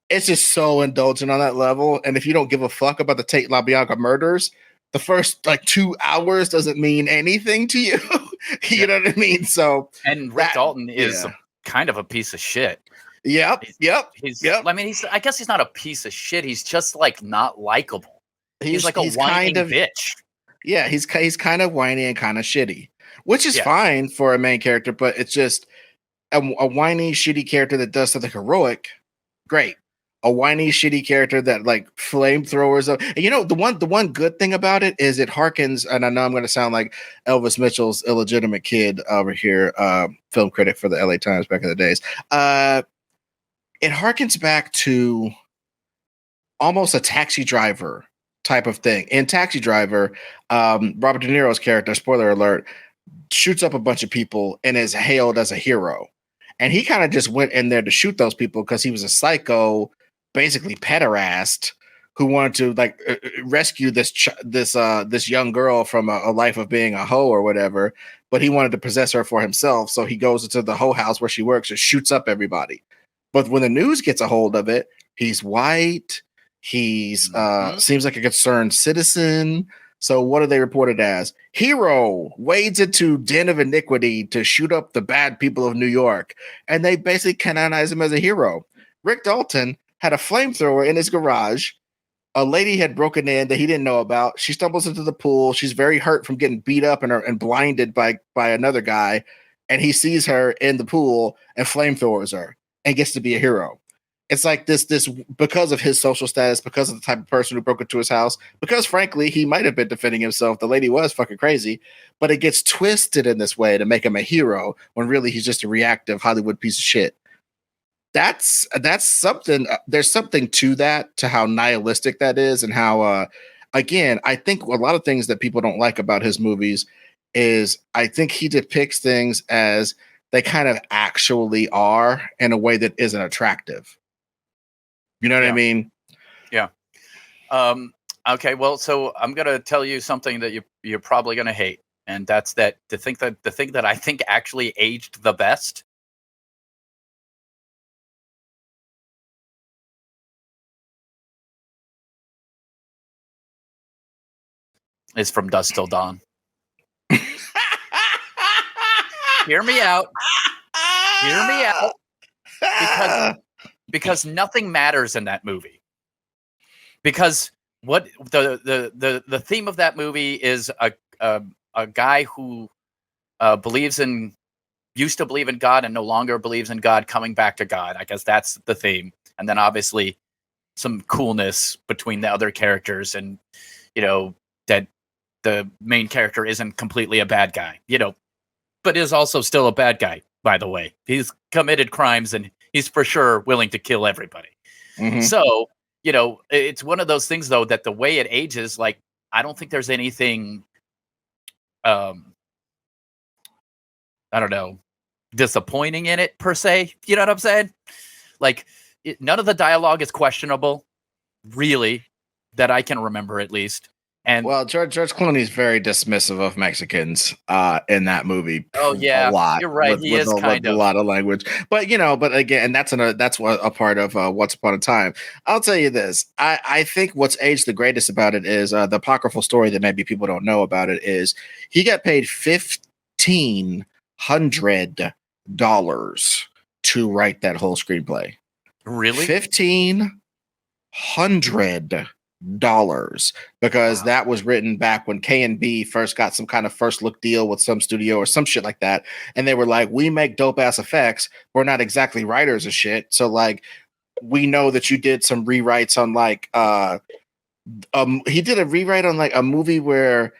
It's just so indulgent on that level. And if you don't give a fuck about the Tate LaBianca murders, the first like 2 hours doesn't mean anything to you. You know what I mean? So, and Rick Dalton is kind of a piece of shit. Yep. I mean, I guess he's not a piece of shit. He's just like not likable. He's like a whining bitch. Yeah, he's kind of whiny and kind of shitty, which is fine for a main character, but it's just a whiny, shitty character that does something heroic. Great. A whiny, shitty character that like flamethrowers up. And you know, the one good thing about it is it harkens, and I know I'm going to sound like Elvis Mitchell's illegitimate kid over here, film critic for the LA Times back in the days. It harkens back to almost a Taxi Driver type of thing. In Taxi Driver, Robert De Niro's character, spoiler alert, shoots up a bunch of people and is hailed as a hero. And he kind of just went in there to shoot those people because he was a psycho, basically pederast who wanted to like rescue this young girl from a life of being a hoe or whatever, but he wanted to possess her for himself. So he goes into the hoe house where she works and shoots up everybody. But when the news gets a hold of it, he's white, He's seems like a concerned citizen. So what are they reported as? Hero wades into den of iniquity to shoot up the bad people of New York. And they basically canonize him as a hero. Rick Dalton had a flamethrower in his garage. A lady had broken in that he didn't know about. She stumbles into the pool. She's very hurt from getting beat up and blinded by another guy. And he sees her in the pool and flamethrowers her and gets to be a hero. It's like this because of his social status, because of the type of person who broke into his house, because frankly, he might have been defending himself. The lady was fucking crazy, but it gets twisted in this way to make him a hero when really he's just a reactive Hollywood piece of shit. That's something. There's something to that, to how nihilistic that is, and how, again, I think a lot of things that people don't like about his movies is I think he depicts things as they kind of actually are in a way that isn't attractive. You know what I mean? Yeah. Okay. Well, so I'm going to tell you something that you're probably going to hate. And that's that the thing that I think actually aged the best is From Dusk Till Dawn. Hear me out. Hear me out. Because nothing matters in that movie. Because what the theme of that movie is a guy who used to believe in God and no longer believes in God, coming back to God. I guess that's the theme. And then obviously some coolness between the other characters, and that the main character isn't completely a bad guy, but is also still a bad guy, by the way. He's committed crimes and he's for sure willing to kill everybody. Mm-hmm. So, it's one of those things, though, that the way it ages, like, I don't think there's anything, I don't know, disappointing in it, per se. You know what I'm saying? Like, none of the dialogue is questionable, really, that I can remember, at least. And well, George Clooney is very dismissive of Mexicans in that movie. Oh yeah, a lot. You're right. He is kind of a lot of language, but but again, that's a part of Once Upon a Time. I'll tell you this: I think what's aged the greatest about it is the apocryphal story that maybe people don't know about it is he got paid $1,500 to write that whole screenplay. Really? $1,500. Because that was written back when K&B first got some kind of first look deal with some studio or some shit like that, and they were like, we make dope ass effects, we're not exactly writers of shit, so like we know that you did some rewrites on like he did a rewrite on like a movie where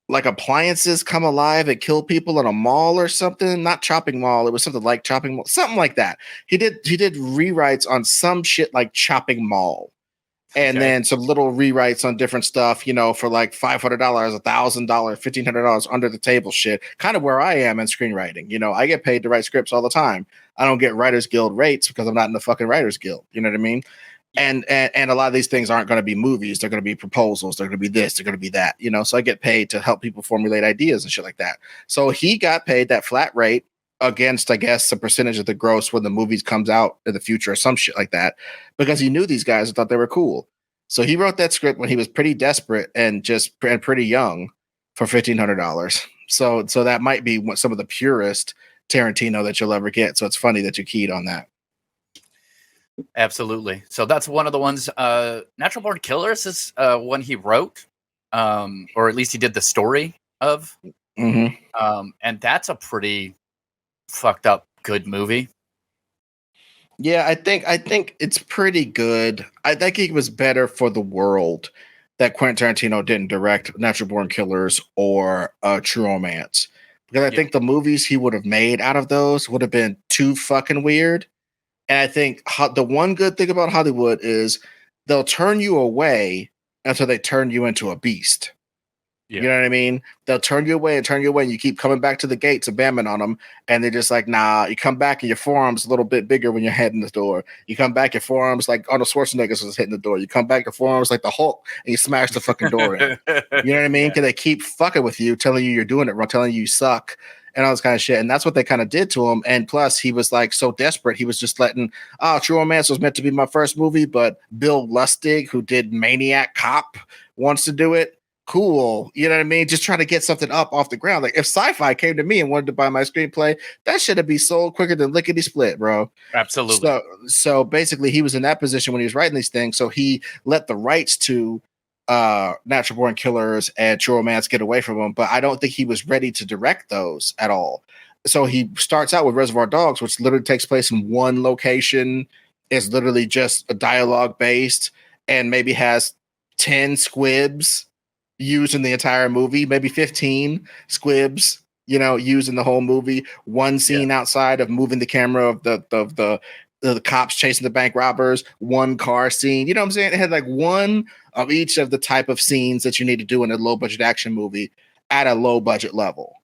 like appliances come alive and kill people in a mall or something. Not Chopping Mall, it was something like Chopping Mall, something like that. He did rewrites on some shit like Chopping Mall. And then some little rewrites on different stuff, for like $500, $1,000, $1,500 under the table shit. Kind of where I am in screenwriting. I get paid to write scripts all the time. I don't get Writers Guild rates because I'm not in the fucking Writers Guild. You know what I mean? And a lot of these things aren't going to be movies. They're going to be proposals. They're going to be this. They're going to be that. So I get paid to help people formulate ideas and shit like that. So he got paid that flat rate against, I guess, a percentage of the gross when the movie comes out in the future or some shit like that, because he knew these guys and thought they were cool. So he wrote that script when he was pretty desperate and pretty young for $1,500. So that might be some of the purest Tarantino that you'll ever get. So it's funny that you keyed on that. Absolutely. So that's one of the ones. Natural Born Killers is one he wrote, or at least he did the story of. Mm-hmm. And that's a pretty fucked up good movie. Yeah, I think it's pretty good. I think it was better for the world that Quentin Tarantino didn't direct Natural Born Killers or True Romance, because I think the movies he would have made out of those would have been too fucking weird. And I think the one good thing about Hollywood is they'll turn you away until they turn you into a beast. Yeah. You know what I mean? They'll turn you away, and you keep coming back to the gates and bamming on them, and they're just like, nah. You come back and your forearm's a little bit bigger when you're heading the door. You come back, your forearm's like Arnold Schwarzenegger was hitting the door. You come back, your forearm's like the Hulk, and you smash the fucking door in. You know what I mean? Because they keep fucking with you, telling you you're doing it wrong, telling you suck, and all this kind of shit. And that's what they kind of did to him. And plus, he was like so desperate, he was just letting, True Romance was meant to be my first movie, but Bill Lustig, who did Maniac Cop, wants to do it. Cool. You know what I mean? Just trying to get something up off the ground. Like if Sci-Fi came to me and wanted to buy my screenplay, that should have been sold quicker than lickety split, bro. Absolutely. So basically he was in that position when he was writing these things. So he let the rights to Natural Born Killers and True Romance get away from him. But I don't think he was ready to direct those at all. So he starts out with Reservoir Dogs, which literally takes place in one location, is literally just a dialogue based, and maybe has 10 squibs used in the entire movie, maybe 15 squibs, used in the whole movie. One scene outside of moving the camera of the cops chasing the bank robbers, one car scene. You know what I'm saying? It had like one of each of the type of scenes that you need to do in a low budget action movie at a low budget level.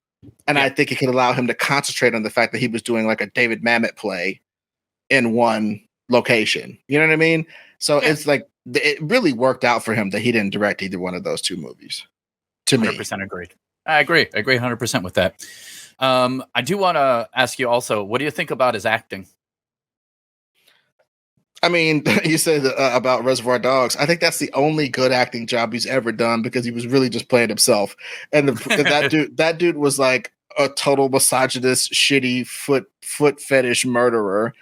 And I think it could allow him to concentrate on the fact that he was doing like a David Mamet play in one location. You know what I mean? So it's like, it really worked out for him that he didn't direct either one of those two movies. To 100% agreed. I agree 100% with that. I do want to ask you also, what do you think about his acting? I mean, you said about Reservoir Dogs. I think that's the only good acting job he's ever done, because he was really just playing himself. And that dude was like a total misogynist, shitty foot fetish murderer.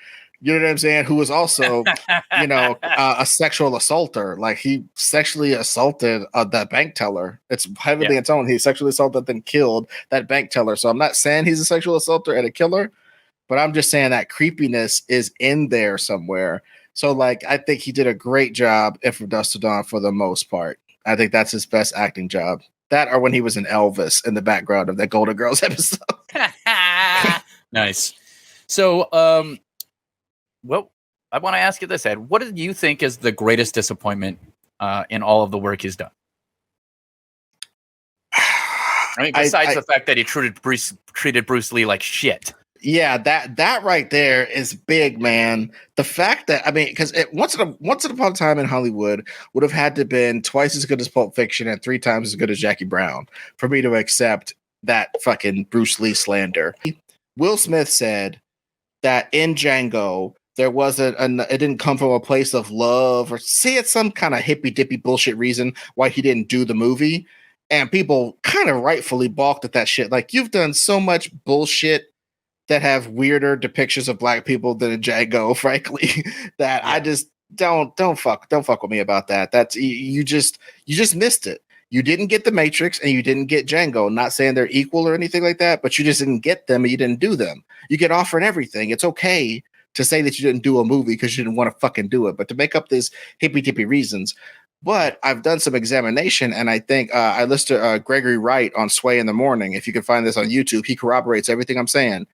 You know what I'm saying? Who was also, a sexual assaulter. Like he sexually assaulted that bank teller. It's heavily intoned. He sexually assaulted and killed that bank teller. So I'm not saying he's a sexual assaulter and a killer, but I'm just saying that creepiness is in there somewhere. So like, I think he did a great job in From Dusk to Dawn for the most part. I think that's his best acting job. That or when he was in Elvis in the background of that Golden Girls episode. Nice. So, well, I want to ask you this, Ed. What do you think is the greatest disappointment in all of the work he's done? I mean, besides the fact that he treated Bruce Lee like shit. Yeah, that right there is big, man. The fact that, I mean, because once upon a time in Hollywood would have had to have been twice as good as Pulp Fiction and 3 times as good as Jackie Brown for me to accept that fucking Bruce Lee slander. Will Smith said that in Django, there wasn't it didn't come from a place of love, or see it's some kind of hippy dippy bullshit reason why he didn't do the movie. And people kind of rightfully balked at that shit. Like, you've done so much bullshit that have weirder depictions of black people than in Django, frankly, that I just don't fuck with me about that. That's you just missed it. You didn't get The Matrix and you didn't get Django. Not saying they're equal or anything like that, but you just didn't get them and you didn't do them. You get offered everything. It's okay to say that you didn't do a movie because you didn't want to fucking do it, but to make up these hippy-dippy reasons. But I've done some examination, and I think I listened to Gregory Wright on Sway in the Morning. If you can find this on YouTube, he corroborates everything I'm saying.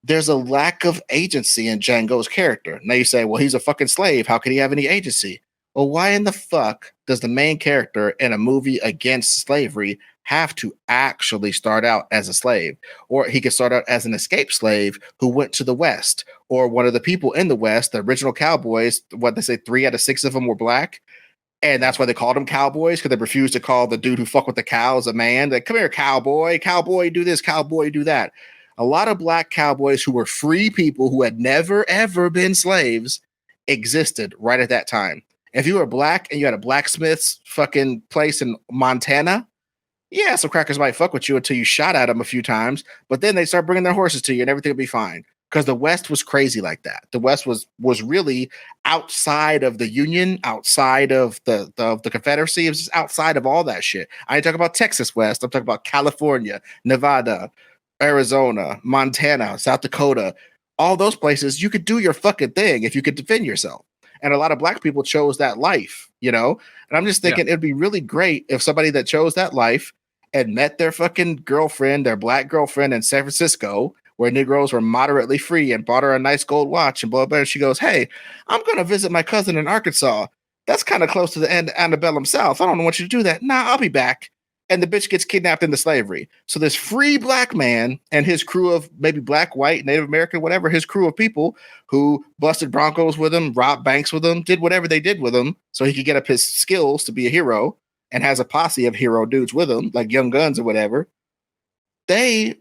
There's a lack of agency in Django's character. Now you say, well, he's a fucking slave. How could he have any agency? Well, why in the fuck does the main character in a movie against slavery have to actually start out as a slave? Or he could start out as an escaped slave who went to the West, or one of the people in the West, the original cowboys, what they say, 3 out of 6 of them were black. And that's why they called them cowboys, because they refused to call the dude who fuck with the cows a man. Like, come here, cowboy, do this, cowboy, do that. A lot of black cowboys who were free people who had never, ever been slaves existed right at that time. If you were black and you had a blacksmith's fucking place in Montana, yeah, some crackers might fuck with you until you shot at them a few times, but then they start bringing their horses to you and everything will be fine. Because the West was crazy like that. The West was really outside of the Union, outside of the Confederacy. It was just outside of all that shit. I ain't talking about Texas West. I'm talking about California, Nevada, Arizona, Montana, South Dakota. All those places, you could do your fucking thing if you could defend yourself. And a lot of black people chose that life, you know? And I'm just thinking it'd be really great if somebody that chose that life and met their fucking girlfriend, their black girlfriend in San Francisco, where Negroes were moderately free, and bought her a nice gold watch and blah, blah, and she goes, hey, I'm going to visit my cousin in Arkansas. That's kind of close to the antebellum South. I don't want you to do that. Nah, I'll be back. And the bitch gets kidnapped into slavery. So this free black man and his crew of maybe black, white, Native American, whatever, his crew of people who busted Broncos with him, robbed banks with him, did whatever they did with him so he could get up his skills to be a hero, and has a posse of hero dudes with him, like Young Guns or whatever. They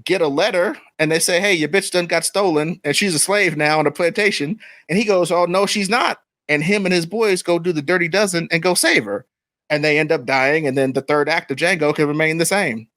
get a letter and they say, hey, your bitch done got stolen and she's a slave now on a plantation. And he goes, oh, no, she's not. And him and his boys go do the dirty dozen and go save her. And they end up dying. And then the third act of Django can remain the same.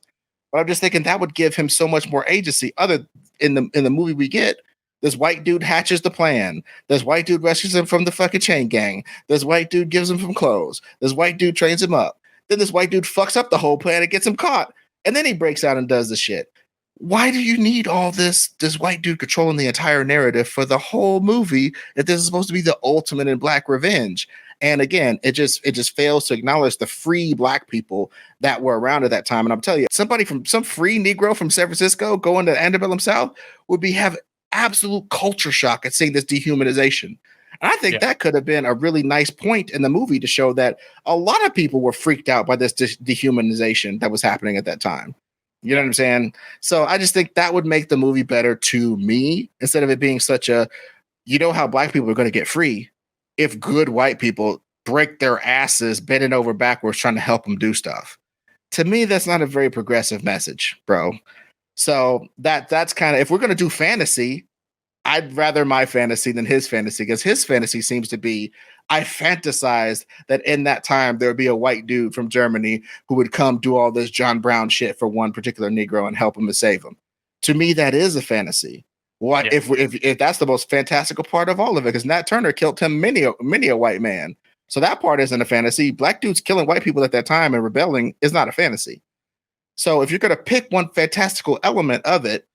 But I'm just thinking that would give him so much more agency. Other in the movie we get, this white dude hatches the plan. This white dude rescues him from the fucking chain gang. This white dude gives him some clothes. This white dude trains him up. Then this white dude fucks up the whole plan and gets him caught. And then he breaks out and does the shit. Why do you need all this white dude controlling the entire narrative for the whole movie if this is supposed to be the ultimate in black revenge? And again, it just fails to acknowledge the free black people that were around at that time. And I'm telling you, somebody from some free Negro from San Francisco going to antebellum South would have absolute culture shock at seeing this dehumanization. And I think that could have been a really nice point in the movie to show that a lot of people were freaked out by this dehumanization that was happening at that time. You know what I'm saying? So I just think that would make the movie better to me instead of it being such a, you know how black people are going to get free if good white people break their asses bending over backwards trying to help them do stuff. To me, that's not a very progressive message, bro. So that's kind of, if we're going to do fantasy, I'd rather my fantasy than his fantasy, because his fantasy seems to be, I fantasized that in that time there would be a white dude from Germany who would come do all this John Brown shit for one particular Negro and help him to save him. To me, that is a fantasy. What if that's the most fantastical part of all of it? Because Nat Turner killed him many a white man. So that part isn't a fantasy. Black dudes killing white people at that time and rebelling is not a fantasy. So if you're going to pick one fantastical element of it,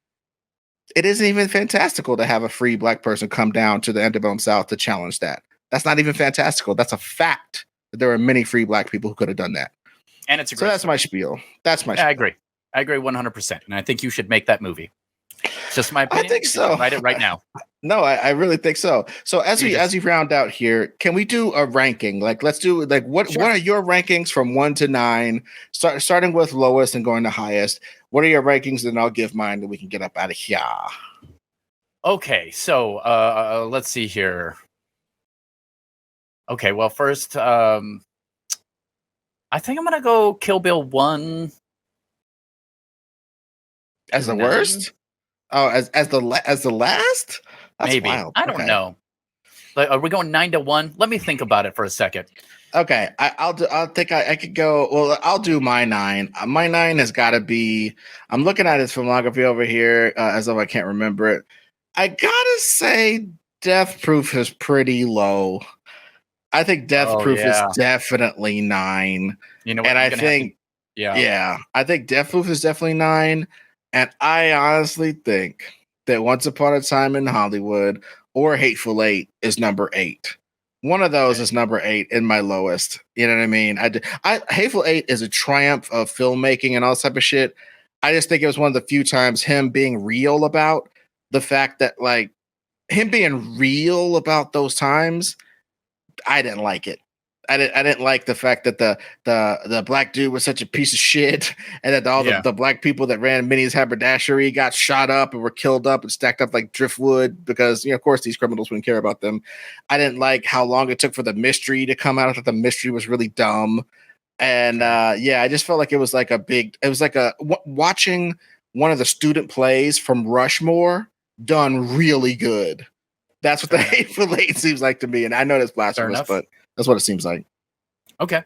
it isn't even fantastical to have a free black person come down to the antebellum South to challenge that. That's not even fantastical. That's a fact that there are many free black people who could have done that. And it's a great story. My spiel. That's my spiel. I agree. I agree 100%. And I think you should make that movie. It's just my opinion. I think so. Write it right now. No, I really think so. So as we round out here, can we do a ranking? Like, let's do like what are your rankings from 1 to 9? Starting with lowest and going to highest. What are your rankings? And I'll give mine, and we can get up out of here. Okay, so let's see here. Okay, well, first, I think I'm gonna go Kill Bill 1 as the worst. Oh, as the last? That's maybe wild. I don't know. Like, are we going 9 to 1? Let me think about it for a second. Okay, I could go. Well, I'll do my 9. My 9 has got to be. I'm looking at his filmography over here as though I can't remember it. I gotta say, Death Proof is pretty low. I think Death Proof is definitely 9. You know, what, and I think, I think Death Proof is definitely 9. And I honestly think that Once Upon a Time in Hollywood or Hateful Eight is number 8. One of those is number 8 in my lowest. You know what I mean? Hateful Eight is a triumph of filmmaking and all this type of shit. I just think it was one of the few times him being real about the fact that, like, him being real about those times, I didn't like it. I didn't like the fact that the black dude was such a piece of shit, and that all the black people that ran Minnie's haberdashery got shot up and were killed up and stacked up like driftwood because, you know, of course these criminals wouldn't care about them. I didn't like how long it took for the mystery to come out. I thought the mystery was really dumb. And I just felt like it was like watching one of the student plays from Rushmore done really good. That's what the Hateful Eight seems like to me. And I know that's blasphemous, but that's what it seems like. Okay.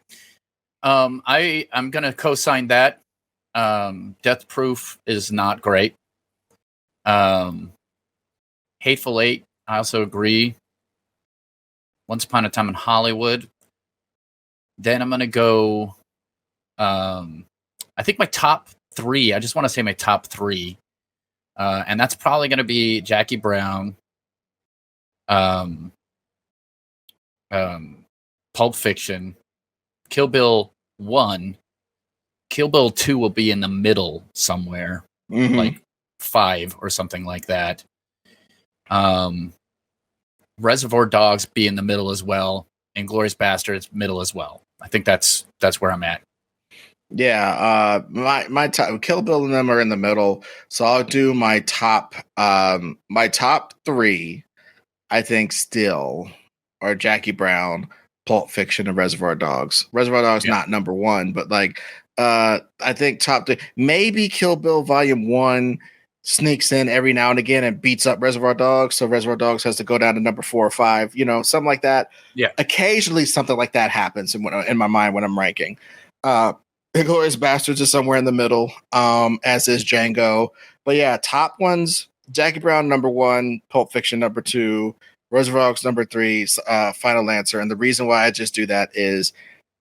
I'm going to co-sign that. Death Proof is not great. Hateful Eight, I also agree. Once Upon a Time in Hollywood. Then I'm going to go, I think my top 3, I just want to say my top 3. And that's probably going to be Jackie Brown, Pulp Fiction, Kill Bill 1, Kill Bill 2 will be in the middle somewhere, like 5 or something like that. Reservoir Dogs be in the middle as well, and Inglourious Basterds middle as well. I think that's where I'm at. Yeah, my top Kill Bill and them are in the middle, so I'll do my top 3. I think still are Jackie Brown, Pulp Fiction, and Reservoir Dogs. Reservoir Dogs not number 1, but like I think top three, maybe Kill Bill Volume 1 sneaks in every now and again and beats up Reservoir Dogs. So Reservoir Dogs has to go down to number 4 or 5, something like that. Yeah. Occasionally something like that happens in my mind when I'm ranking. Inglourious Bastards is somewhere in the middle, as is Django. But yeah, top ones, Jackie Brown number 1, Pulp Fiction number 2, Reservoir Dogs number 3, Final Answer. And the reason why I just do that is,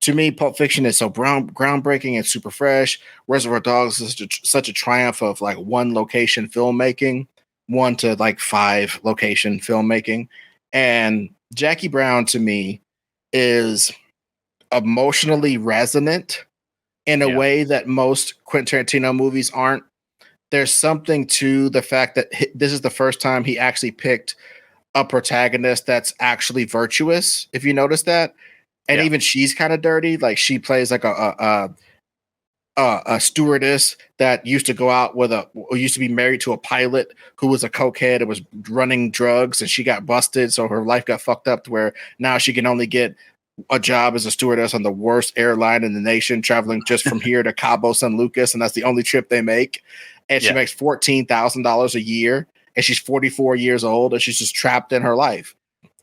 to me, Pulp Fiction is so groundbreaking and super fresh. Reservoir Dogs is such a triumph of like 1 location filmmaking, 1 to like 5 location filmmaking. And Jackie Brown, to me, is emotionally resonant in a way that most Quentin Tarantino movies aren't. There's something to the fact that this is the first time he actually picked a protagonist that's actually virtuous, if you notice that. And even she's kind of dirty. Like, she plays like a stewardess that used to go out used to be married to a pilot who was a cokehead and was running drugs, and she got busted. So her life got fucked up to where now she can only get a job as a stewardess on the worst airline in the nation, traveling just from here to Cabo San Lucas. And that's the only trip they make. And she makes $14,000 a year, and she's 44 years old, and she's just trapped in her life.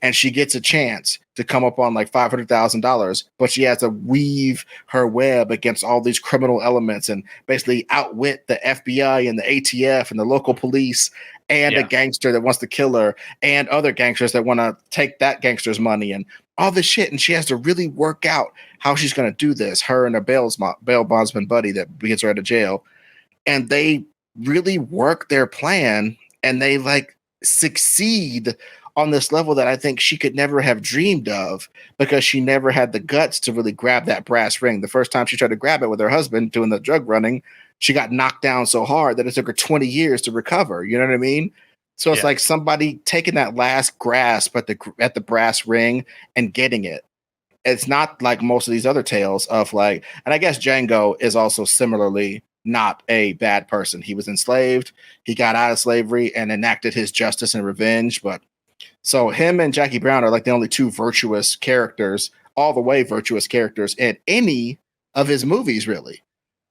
And she gets a chance to come up on like $500,000, but she has to weave her web against all these criminal elements and basically outwit the FBI and the ATF and the local police and a gangster that wants to kill her and other gangsters that want to take that gangster's money and all this shit. And she has to really work out how she's going to do this, her and a bail bondsman buddy that gets her out of jail. And they really work their plan, and they like succeed on this level that I think she could never have dreamed of, because she never had the guts to really grab that brass ring. The first time she tried to grab it with her husband doing the drug running, she got knocked down so hard that it took her 20 years to recover. You know what I mean? So it's like somebody taking that last grasp at the brass ring and getting it. It's not like most of these other tales of like, and I guess Django is also similarly not a bad person. He was enslaved. He got out of slavery and enacted his justice and revenge. But so him and Jackie Brown are like the only 2 virtuous characters, all the way virtuous characters in any of his movies, really.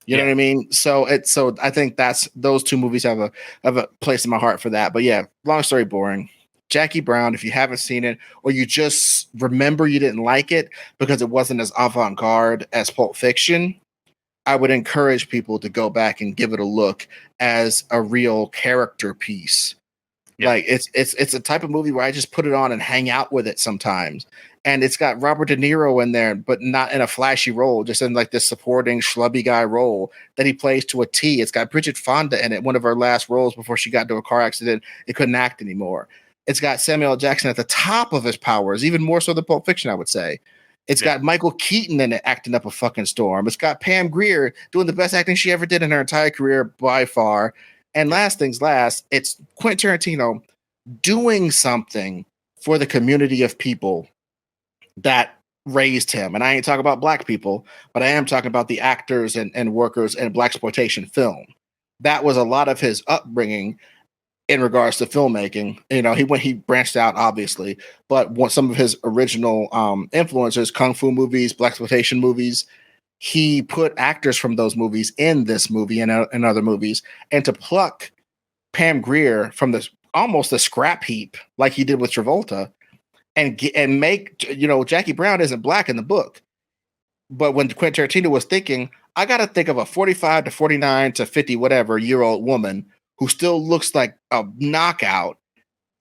You know what I mean? So I think those 2 movies have a place in my heart for that. But yeah, long story boring. Jackie Brown, if you haven't seen it, or you just remember you didn't like it because it wasn't as avant-garde as Pulp Fiction, I would encourage people to go back and give it a look as a real character piece. Yeah. Like it's a type of movie where I just put it on and hang out with it sometimes. And it's got Robert De Niro in there, but not in a flashy role, just in like this supporting schlubby guy role that he plays to a T. It's got Bridget Fonda in it, one of her last roles before she got into a car accident. It couldn't act anymore. It's got Samuel L. Jackson at the top of his powers, even more so than Pulp Fiction, I would say. It's got Michael Keaton in it acting up a fucking storm. It's got Pam Grier doing the best acting she ever did in her entire career by far. And last things last, it's Quentin Tarantino doing something for the community of people that raised him. And I ain't talking about black people, but I am talking about the actors and workers in blaxploitation film. That was a lot of his upbringing in regards to filmmaking. He branched out, obviously, but some of his original influences, kung fu movies, blaxploitation movies, he put actors from those movies in this movie and other movies. And to pluck Pam Grier from almost the scrap heap, like he did with Travolta, and make, Jackie Brown isn't black in the book. But when Quentin Tarantino was thinking, I got to think of a 45 to 49 to 50 whatever year old woman who still looks like a knockout,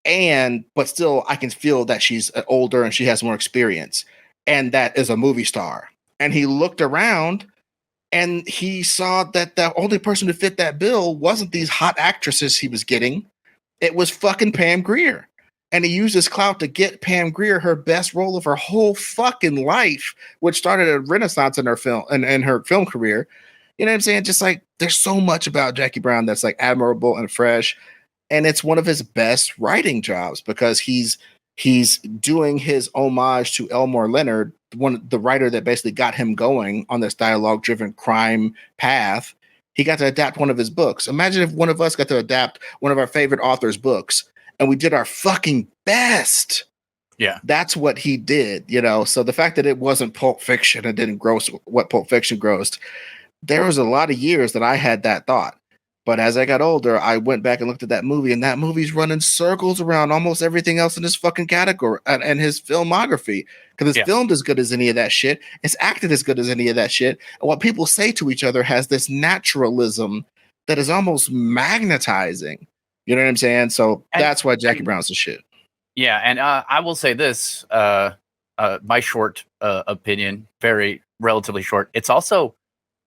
but still I can feel that she's older and she has more experience, and that is a movie star. And he looked around and he saw that the only person who fit that bill wasn't these hot actresses he was getting. It was fucking Pam Grier. And he used his clout to get Pam Grier her best role of her whole fucking life, which started a renaissance in her film career. You know what I'm saying? Just like, there's so much about Jackie Brown that's like admirable and fresh. And it's one of his best writing jobs, because he's doing his homage to Elmore Leonard, the writer that basically got him going on this dialogue-driven crime path. He got to adapt one of his books. Imagine if one of us got to adapt one of our favorite authors' books, and we did our fucking best. Yeah. That's what he did, So the fact that it wasn't Pulp Fiction and didn't gross what Pulp Fiction grossed, there was a lot of years that I had that thought. But as I got older, I went back and looked at that movie, and that movie's running circles around almost everything else in his fucking category and his filmography. Because it's filmed as good as any of that shit. It's acted as good as any of that shit. And what people say to each other has this naturalism that is almost magnetizing. You know what I'm saying? So that's why Jackie Brown's the shit. Yeah, and I will say this, my short opinion, very relatively short. It's also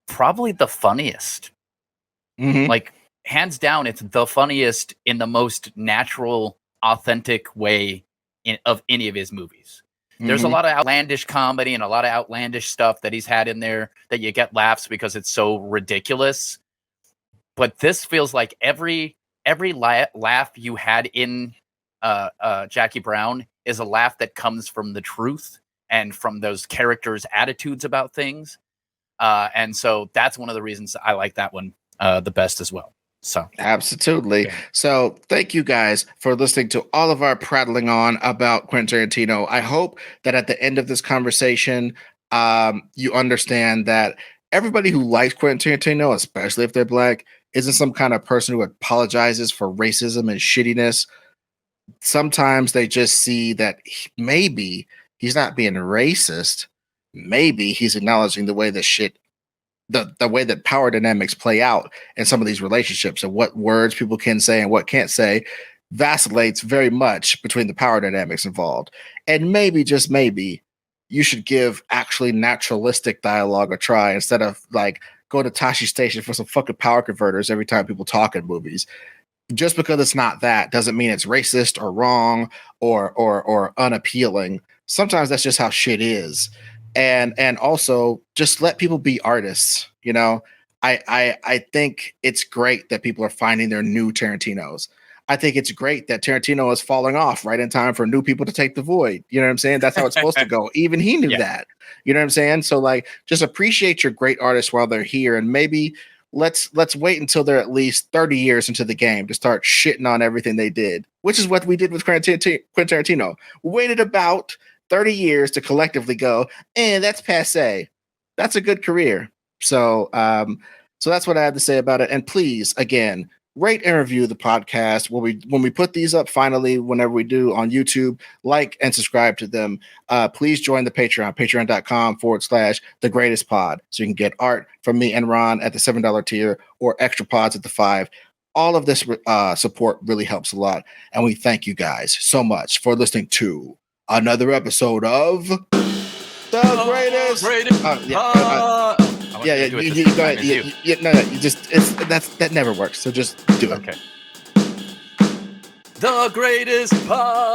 probably the funniest. Mm-hmm. Like, hands down, it's the funniest in the most natural, authentic way of any of his movies. There's a lot of outlandish comedy and a lot of outlandish stuff that he's had in there that you get laughs because it's so ridiculous. But this feels like every laugh you had in Jackie Brown is a laugh that comes from the truth and from those characters' attitudes about things. And so that's one of the reasons I like that one the best as well. So absolutely. Okay. So thank you guys for listening to all of our prattling on about Quentin Tarantino. I hope that at the end of this conversation, you understand that everybody who likes Quentin Tarantino, especially if they're Black, isn't some kind of person who apologizes for racism and shittiness. Sometimes they just see that maybe he's not being racist. Maybe he's acknowledging the way that the way that power dynamics play out in some of these relationships and what words people can say and what can't say vacillates very much between the power dynamics involved. And maybe, just maybe, you should give actually naturalistic dialogue a try instead of like go to Tashi Station for some fucking power converters every time people talk in movies. Just because it's not that doesn't mean it's racist or wrong or unappealing. Sometimes that's just how shit is. And also just let people be artists. You know, I think it's great that people are finding their new Tarantinos. I think it's great that Tarantino is falling off right in time for new people to take the void. You know what I'm saying? That's how it's supposed to go. Even he knew that. You know what I'm saying? So like, just appreciate your great artists while they're here, and maybe let's wait until they're at least 30 years into the game to start shitting on everything they did, which is what we did with Quentin Tarantino. We waited about 30 years to collectively go, that's passe. That's a good career. So so that's what I had to say about it. And please, again, rate and review the podcast when we put these up finally, whenever we do on YouTube, like and subscribe to them. Please join the patreon.com/the greatest pod. So you can get art from me and Ron at the $7 tier or extra pods at the $5. All of this support really helps a lot. And we thank you guys so much for listening to another episode of The Greatest. You go ahead. That never works. So just do it. Okay. The Greatest Pod.